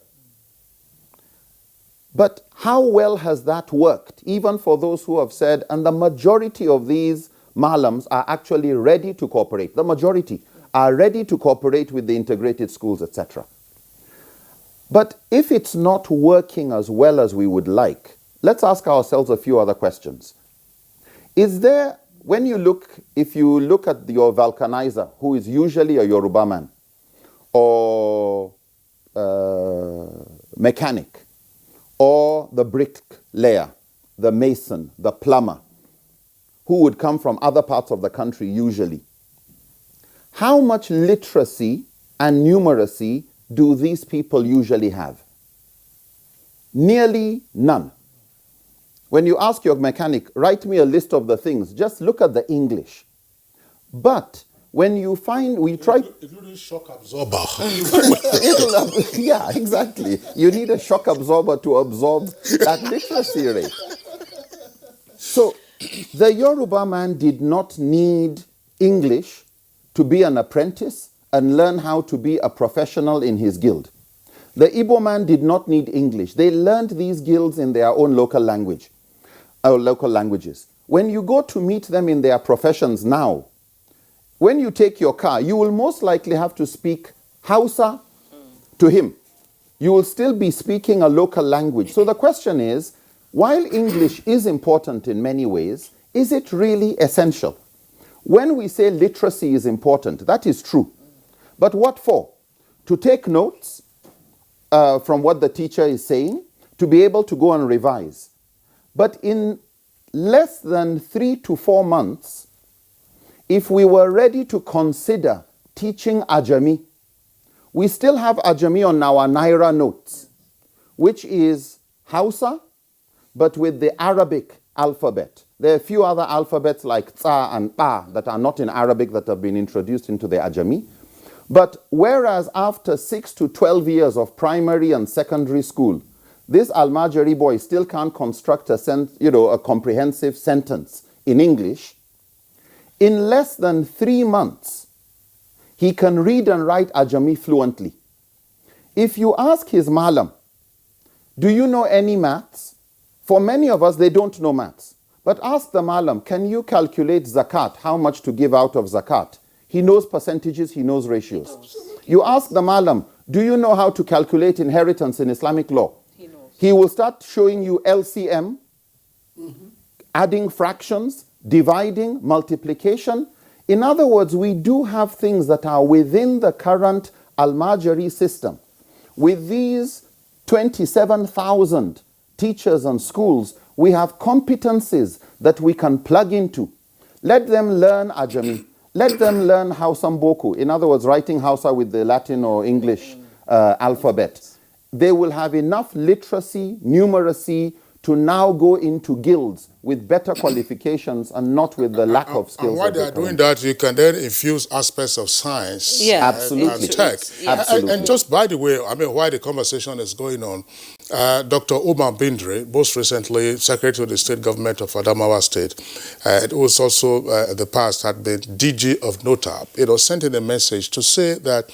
But how well has that worked, even for those who have said, and the majority of these Malams are actually ready to cooperate. The majority are ready to cooperate with the integrated schools, etc. But if it's not working as well as we would like, let's ask ourselves a few other questions. Is there, when you look, if you look at your vulcanizer, who is usually a Yoruba man, or mechanic, or the bricklayer, the mason, the plumber, who would come from other parts of the country usually, how much literacy and numeracy do these people usually have? Nearly none. When you ask your mechanic, write me a list of the things, just look at the English. But when you find, we try... Including shock absorber. Yeah, exactly. You need a shock absorber to absorb that literacy rate. So, the Yoruba man did not need English to be an apprentice and learn how to be a professional in his guild. The Igbo man did not need English. They learned these guilds in their own local language, or local languages. When you go to meet them in their professions now, when you take your car, you will most likely have to speak Hausa to him. You will still be speaking a local language. So the question is, while English is important in many ways, is it really essential? When we say literacy is important, that is true. But what for? To take notes from what the teacher is saying, to be able to go and revise. But in less than 3 to 4 months, if we were ready to consider teaching Ajami, we still have Ajami on our Naira notes, which is Hausa, but with the Arabic alphabet. There are a few other alphabets like Tsa and Pa that are not in Arabic that have been introduced into the Ajami. But whereas after 6 to 12 years of primary and secondary school, this Al-Majri boy still can't construct a comprehensive sentence in English, in less than 3 months, he can read and write Ajami fluently. If you ask his Malam, do you know any maths? For many of us, they don't know maths. But ask the Malam, can you calculate zakat, how much to give out of zakat? He knows percentages, he knows ratios. Absolutely. You ask the Malam, do you know how to calculate inheritance in Islamic law? He knows. He will start showing you LCM, adding fractions, dividing, multiplication. In other words, we do have things that are within the current Al-Majri system. With these 27,000 teachers and schools, we have competencies that we can plug into. Let them learn Ajami. Let them learn Hausa Mboku. In other words, writing Hausa with the Latin or English alphabet. They will have enough literacy, numeracy to now go into guilds with better qualifications and not with the lack of skills. And while they are doing that, you can then infuse aspects of science and tech. Absolutely. And just by the way, I mean, while the conversation is going on, Dr. Umar Bindre, most recently Secretary of the State Government of Adamawa State, who was also in the past had been DG of NOTAP, sent in a message to say that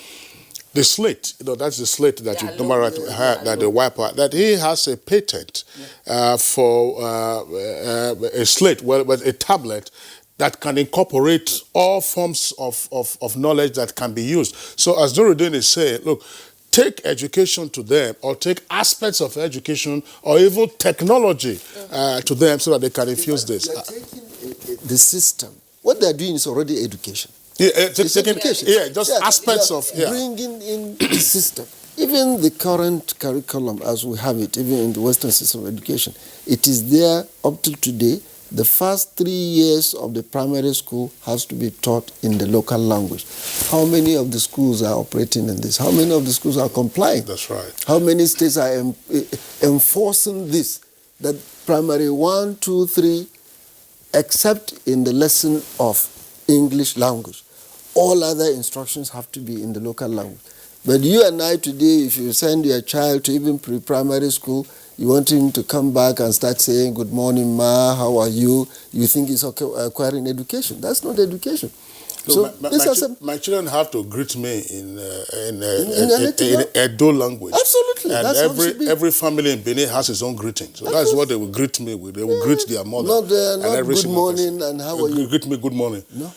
the slate, that's the slate that that the wiper, that he has a patent for a slate, a tablet that can incorporate all forms of knowledge that can be used. So as Nuruddin is saying, look, take education to them, or take aspects of education or even technology to them so that they can infuse this. They're taking the system. What they're doing is already education. Aspects of bringing in the system. Even the current curriculum as we have it, even in the Western system of education, it is there up till today. The first 3 years of the primary school has to be taught in the local language. How many of the schools are operating in this? How many of the schools are complying? That's right. How many states are enforcing this? That primary 1, 2, 3, except in the lesson of English language. All other instructions have to be in the local language. But you and I today, if you send your child to even pre-primary school, you want him to come back and start saying, good morning, ma, how are you? You think he's acquiring education. That's not education. So my children have to greet me in Edo language. Absolutely. And that's every family in Benin has its own greeting. So that's what they will greet me with. They will greet their mother. Not good morning and how are you? Greet me good morning. No.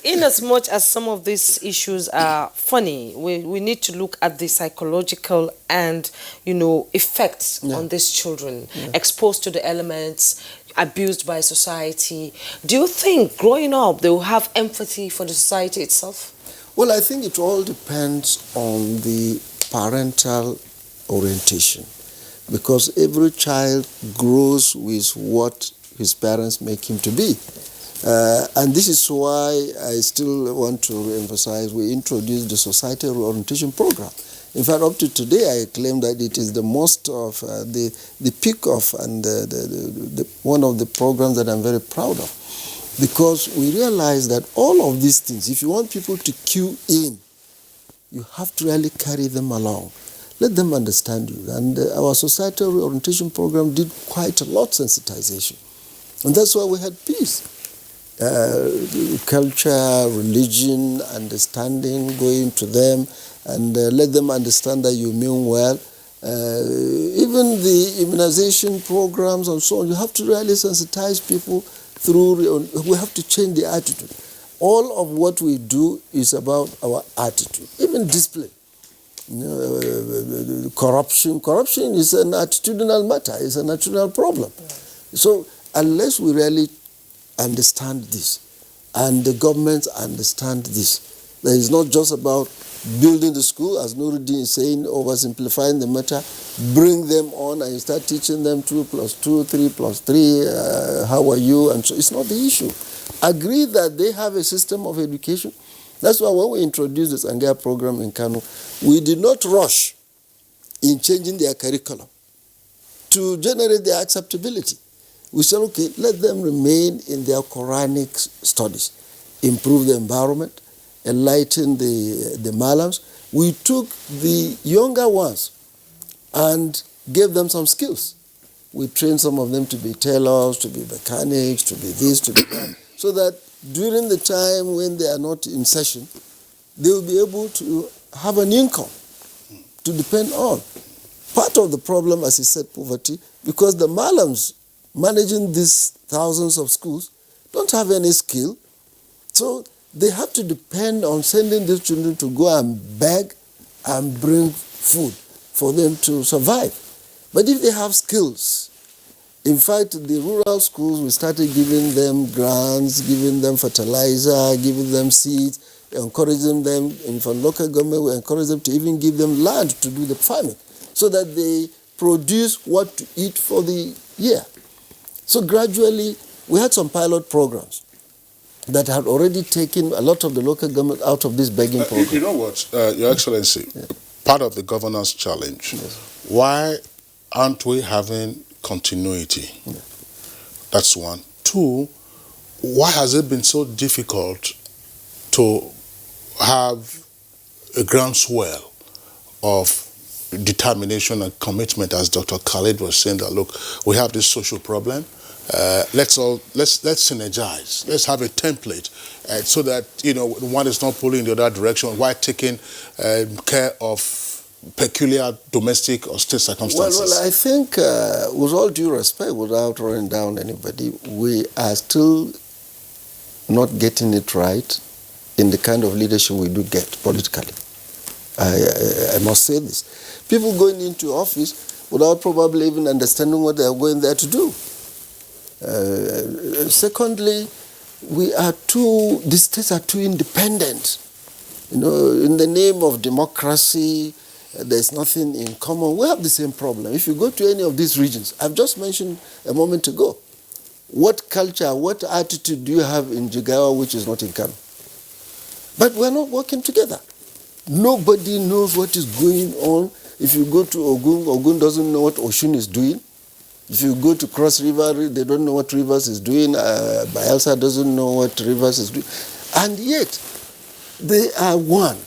In as much as some of these issues are funny, we need to look at the psychological and, effects on these children, exposed to the elements, abused by society. Do you think growing up they will have empathy for the society itself? Well, I think it all depends on the parental orientation, because every child grows with what his parents make him to be. And this is why I still want to emphasize we introduced the societal orientation program. In fact, up to today, I claim that it is the most of the peak of and one of the programs that I'm very proud of, because we realize that all of these things, if you want people to queue in, you have to really carry them along. Let them understand you. And our societal orientation program did quite a lot sensitization. And that's why we had peace. Culture, religion, understanding, going to them and let them understand that you mean well. Even the immunization programs and so on, you have to really sensitize people through, we have to change the attitude. All of what we do is about our attitude, even discipline. Corruption is an attitudinal matter, it's a natural problem. So unless we really understand this, and the governments understand this, that it's not just about building the school, as Nuruddin is saying, oversimplifying the matter, bring them on and you start teaching them 2 + 2, 3 + 3, how are you, and so it's not the issue. Agree that they have a system of education. That's why when we introduced the Sangaya program in Kano, we did not rush in changing their curriculum to generate their acceptability. We said, okay, let them remain in their Quranic studies, improve the environment, enlighten the malams. We took the younger ones and gave them some skills. We trained some of them to be tailors, to be mechanics, to be this, to be that, so that during the time when they are not in session, they will be able to have an income to depend on. Part of the problem, as he said, poverty, because the malams managing these thousands of schools don't have any skill. So they have to depend on sending these children to go and beg and bring food for them to survive. But if they have skills, in fact, the rural schools, we started giving them grants, giving them fertilizer, giving them seeds, encouraging them. In fact, local government, we encourage them to even give them land to do the farming so that they produce what to eat for the year. So gradually, we had some pilot programs. that had already taken a lot of the local government out of this begging program. You know what, Your Excellency, part of the governance challenge, why aren't we having continuity? That's one. Two, why has it been so difficult to have a groundswell of determination and commitment, as Dr. Khalid was saying, that look, we have this social problem. Let's synergize. Let's have a template so that one is not pulling in the other direction while taking care of peculiar domestic or state circumstances. Well, I think, with all due respect, without running down anybody, we are still not getting it right in the kind of leadership we do get politically. I must say this. People going into office without probably even understanding what they are going there to do. Secondly, the states are too independent. In the name of democracy, there's nothing in common. We have the same problem. If you go to any of these regions, I've just mentioned a moment ago, what culture, what attitude do you have in Jigawa which is not in Kano? But we're not working together. Nobody knows what is going on. If you go to Ogun, Ogun doesn't know what Oshun is doing. If you go to Cross River, they don't know what Rivers is doing. Bayelsa doesn't know what Rivers is doing. And yet, they are one.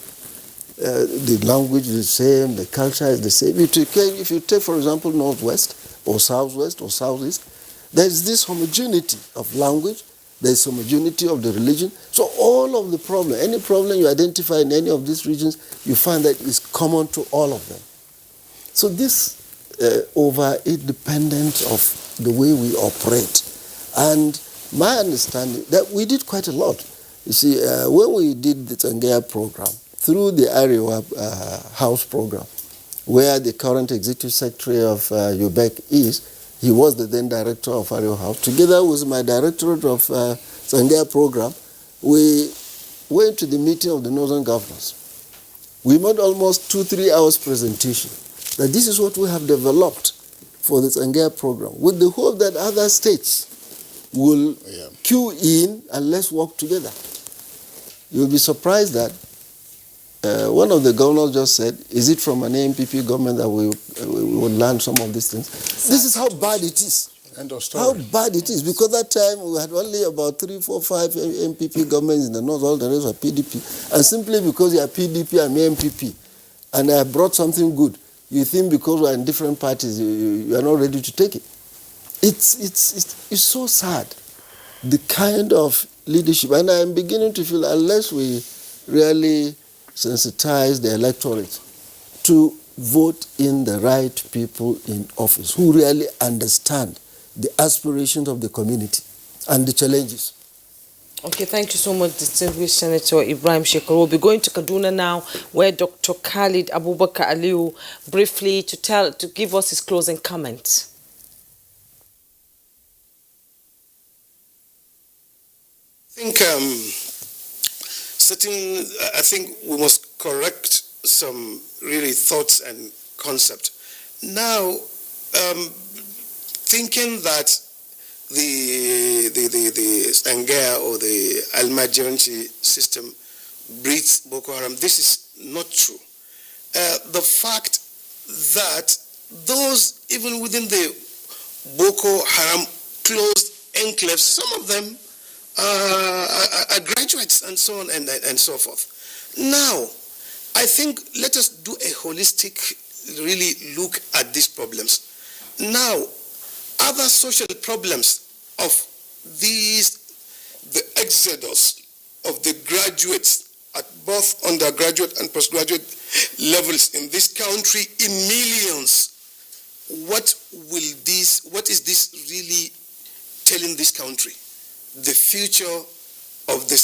The language is the same, the culture is the same. If you take, for example, Northwest or Southwest or Southeast, there's this homogeneity of language, there's homogeneity of the religion. So all of the problem, any problem you identify in any of these regions, you find that it's common to all of them. So this over-independence of the way we operate. And my understanding that we did quite a lot. You see, when we did the Tsangaya program, through the Arewa House program, where the current executive secretary of UBEC is, he was the then director of Arewa House. Together with my directorate of Tsangaya program, we went to the meeting of the Northern Governors. We made almost 2-3 hours presentation. That this is what we have developed for the Tsangaya program, with the hope that other states will queue in and let's work together. You'll be surprised that one of the governors just said, is it from an AMPP government that we will learn some of these things? This is how bad it is. End of story. How bad it is. Because that time we had only about 3, 4, 5 MPP governments in the north, all the rest were PDP. And simply because you are PDP, I'm MPP, and I brought something good, you think because we're in different parties, you are not ready to take it. It's so sad, the kind of leadership. And I'm beginning to feel unless we really sensitize the electorate to vote in the right people in office who really understand the aspirations of the community and the challenges. Okay, thank you so much, distinguished Senator Ibrahim Shekarau. We'll be going to Kaduna now, where Dr. Khalid Abubakar Aliyu briefly to give us his closing comments. I think we must correct some really thoughts and concept. Now, thinking that the Tsangaya or the Almajiranchi system breeds Boko Haram, this is not true. The fact that those, even within the Boko Haram closed enclaves, some of them are graduates and so on and so forth. Now, I think let us do a holistic, really look at these problems. Now, other social problems of the exodus of the graduates at both undergraduate and postgraduate levels in this country in millions. What is this really telling this country? The future of the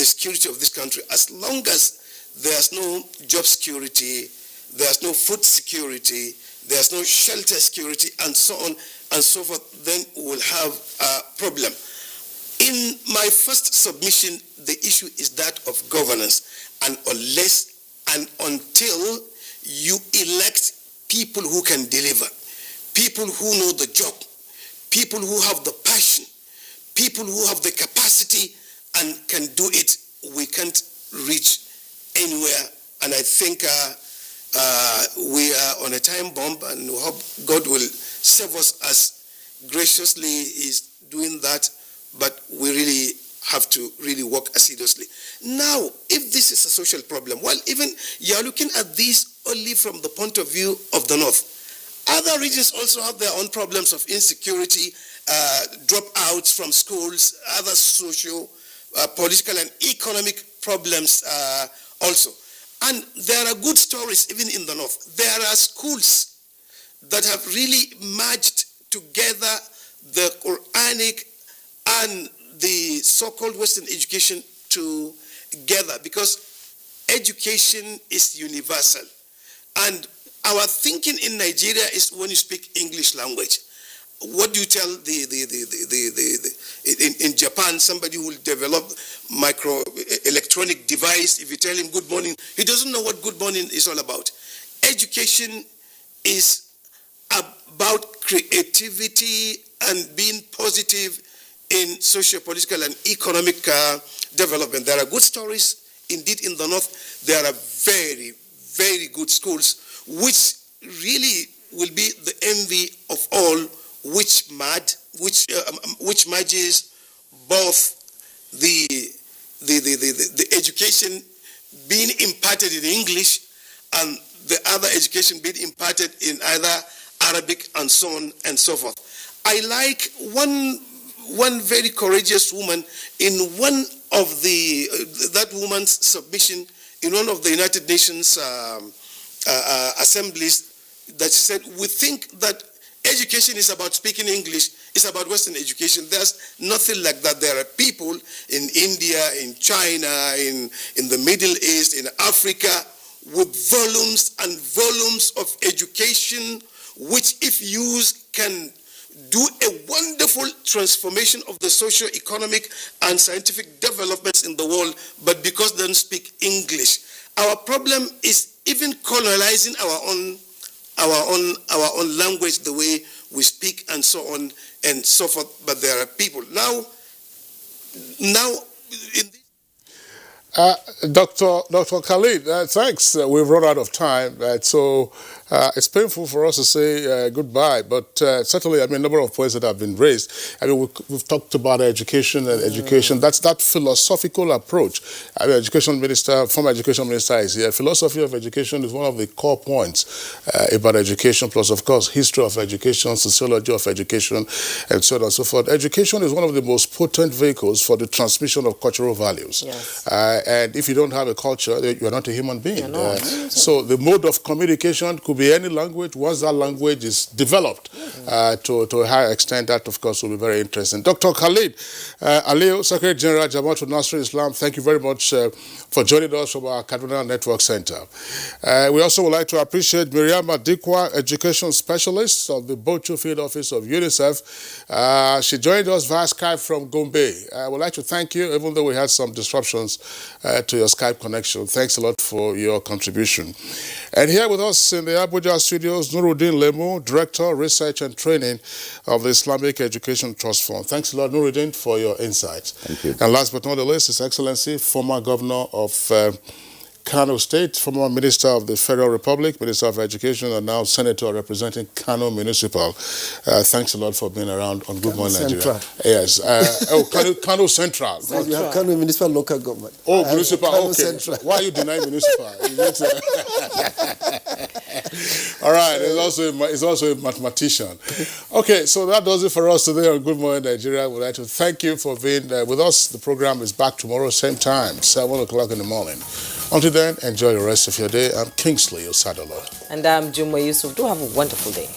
security of this country. As long as there's no job security, there's no food security, there's no shelter security, and so on and so forth, then we'll have a problem. In my first submission, the issue is that of governance. And unless and until you elect people who can deliver, people who know the job, people who have the passion, people people who have the capacity and can do it, we can't reach anywhere. And I think we are on a time bomb, and we hope God will save us as graciously is doing that. But we really have to really work assiduously. Now, if this is a social problem, well, even you're looking at this only from the point of view of the North. Other regions also have their own problems of insecurity, dropouts from schools, other social, political and economic problems also. And there are good stories even in the North. There are schools that have really merged together the Quranic and the so-called Western education together, because education is universal. And our thinking in Nigeria is when you speak English language. What do you tell in Japan, somebody who will develop micro electronic device, if you tell him good morning, he doesn't know what good morning is all about. Education is about creativity and being positive in socio-political and economic development. There are good stories indeed in the North. There are very, very good schools which really will be the envy of all, which merges both the education being imparted in English and the other education being imparted in either Arabic and so on and so forth. I like one very courageous woman in one of that woman's submission in one of the United Nations assemblies, that said, we think that education is about speaking English, it's about Western education. There's nothing like that. There are people in India, in China, in the Middle East, in Africa, with volumes and volumes of education, which if used can do a wonderful transformation of the socio-economic and scientific developments in the world, but because they don't speak English. Our problem is even colonizing our own language, the way we speak and so on and so forth. But there are people now in Dr. Khalid, thanks. We've run out of time, so it's painful for us to say goodbye, but certainly, I mean, a number of points that have been raised. I mean, we've talked about education and education. That's that philosophical approach. I mean, former education minister is here. Philosophy of education is one of the core points about education, plus, of course, history of education, sociology of education, and so on and so forth. Education is one of the most potent vehicles for the transmission of cultural values. Yes. And if you don't have a culture, you're not a human being. So the mode of communication could be any language. Once that language is developed to a higher extent, that, of course, will be very interesting. Dr. Khalid Aliyu, Secretary General, Jamaatul Nasrul Islam, thank you very much for joining us from our Kaduna Network Center. We also would like to appreciate Miriam Adikwa, Education Specialist of the Bochu Field Office of UNICEF. She joined us via Skype from Gombe. I would like to thank you, even though we had some disruptions to your Skype connection. Thanks a lot for your contribution. And here with us in the Abuja studios, Nuruddin Lemu, Director, Research and Training of the Islamic Education Trust Fund. Thanks a lot, Nuruddin, for your insights. Thank you. And last but not the least, His Excellency, former Governor of Kano State, former Minister of the Federal Republic, Minister of Education, and now Senator representing Kano Municipal. Thanks a lot for being around on Good Morning Nigeria. Yes. Kano Central. So you have Kano Municipal Local Government. Oh, Municipal, Kano okay. Central. Why are you denying Municipal? All right, he's also a mathematician. Okay, so that does it for us today on Good Morning Nigeria. We'd like to thank you for being with us. The program is back tomorrow, same time, 7 o'clock in the morning. Until then, enjoy the rest of your day. I'm Kingsley Osadolo. And I'm Juma Yusuf. Do have a wonderful day.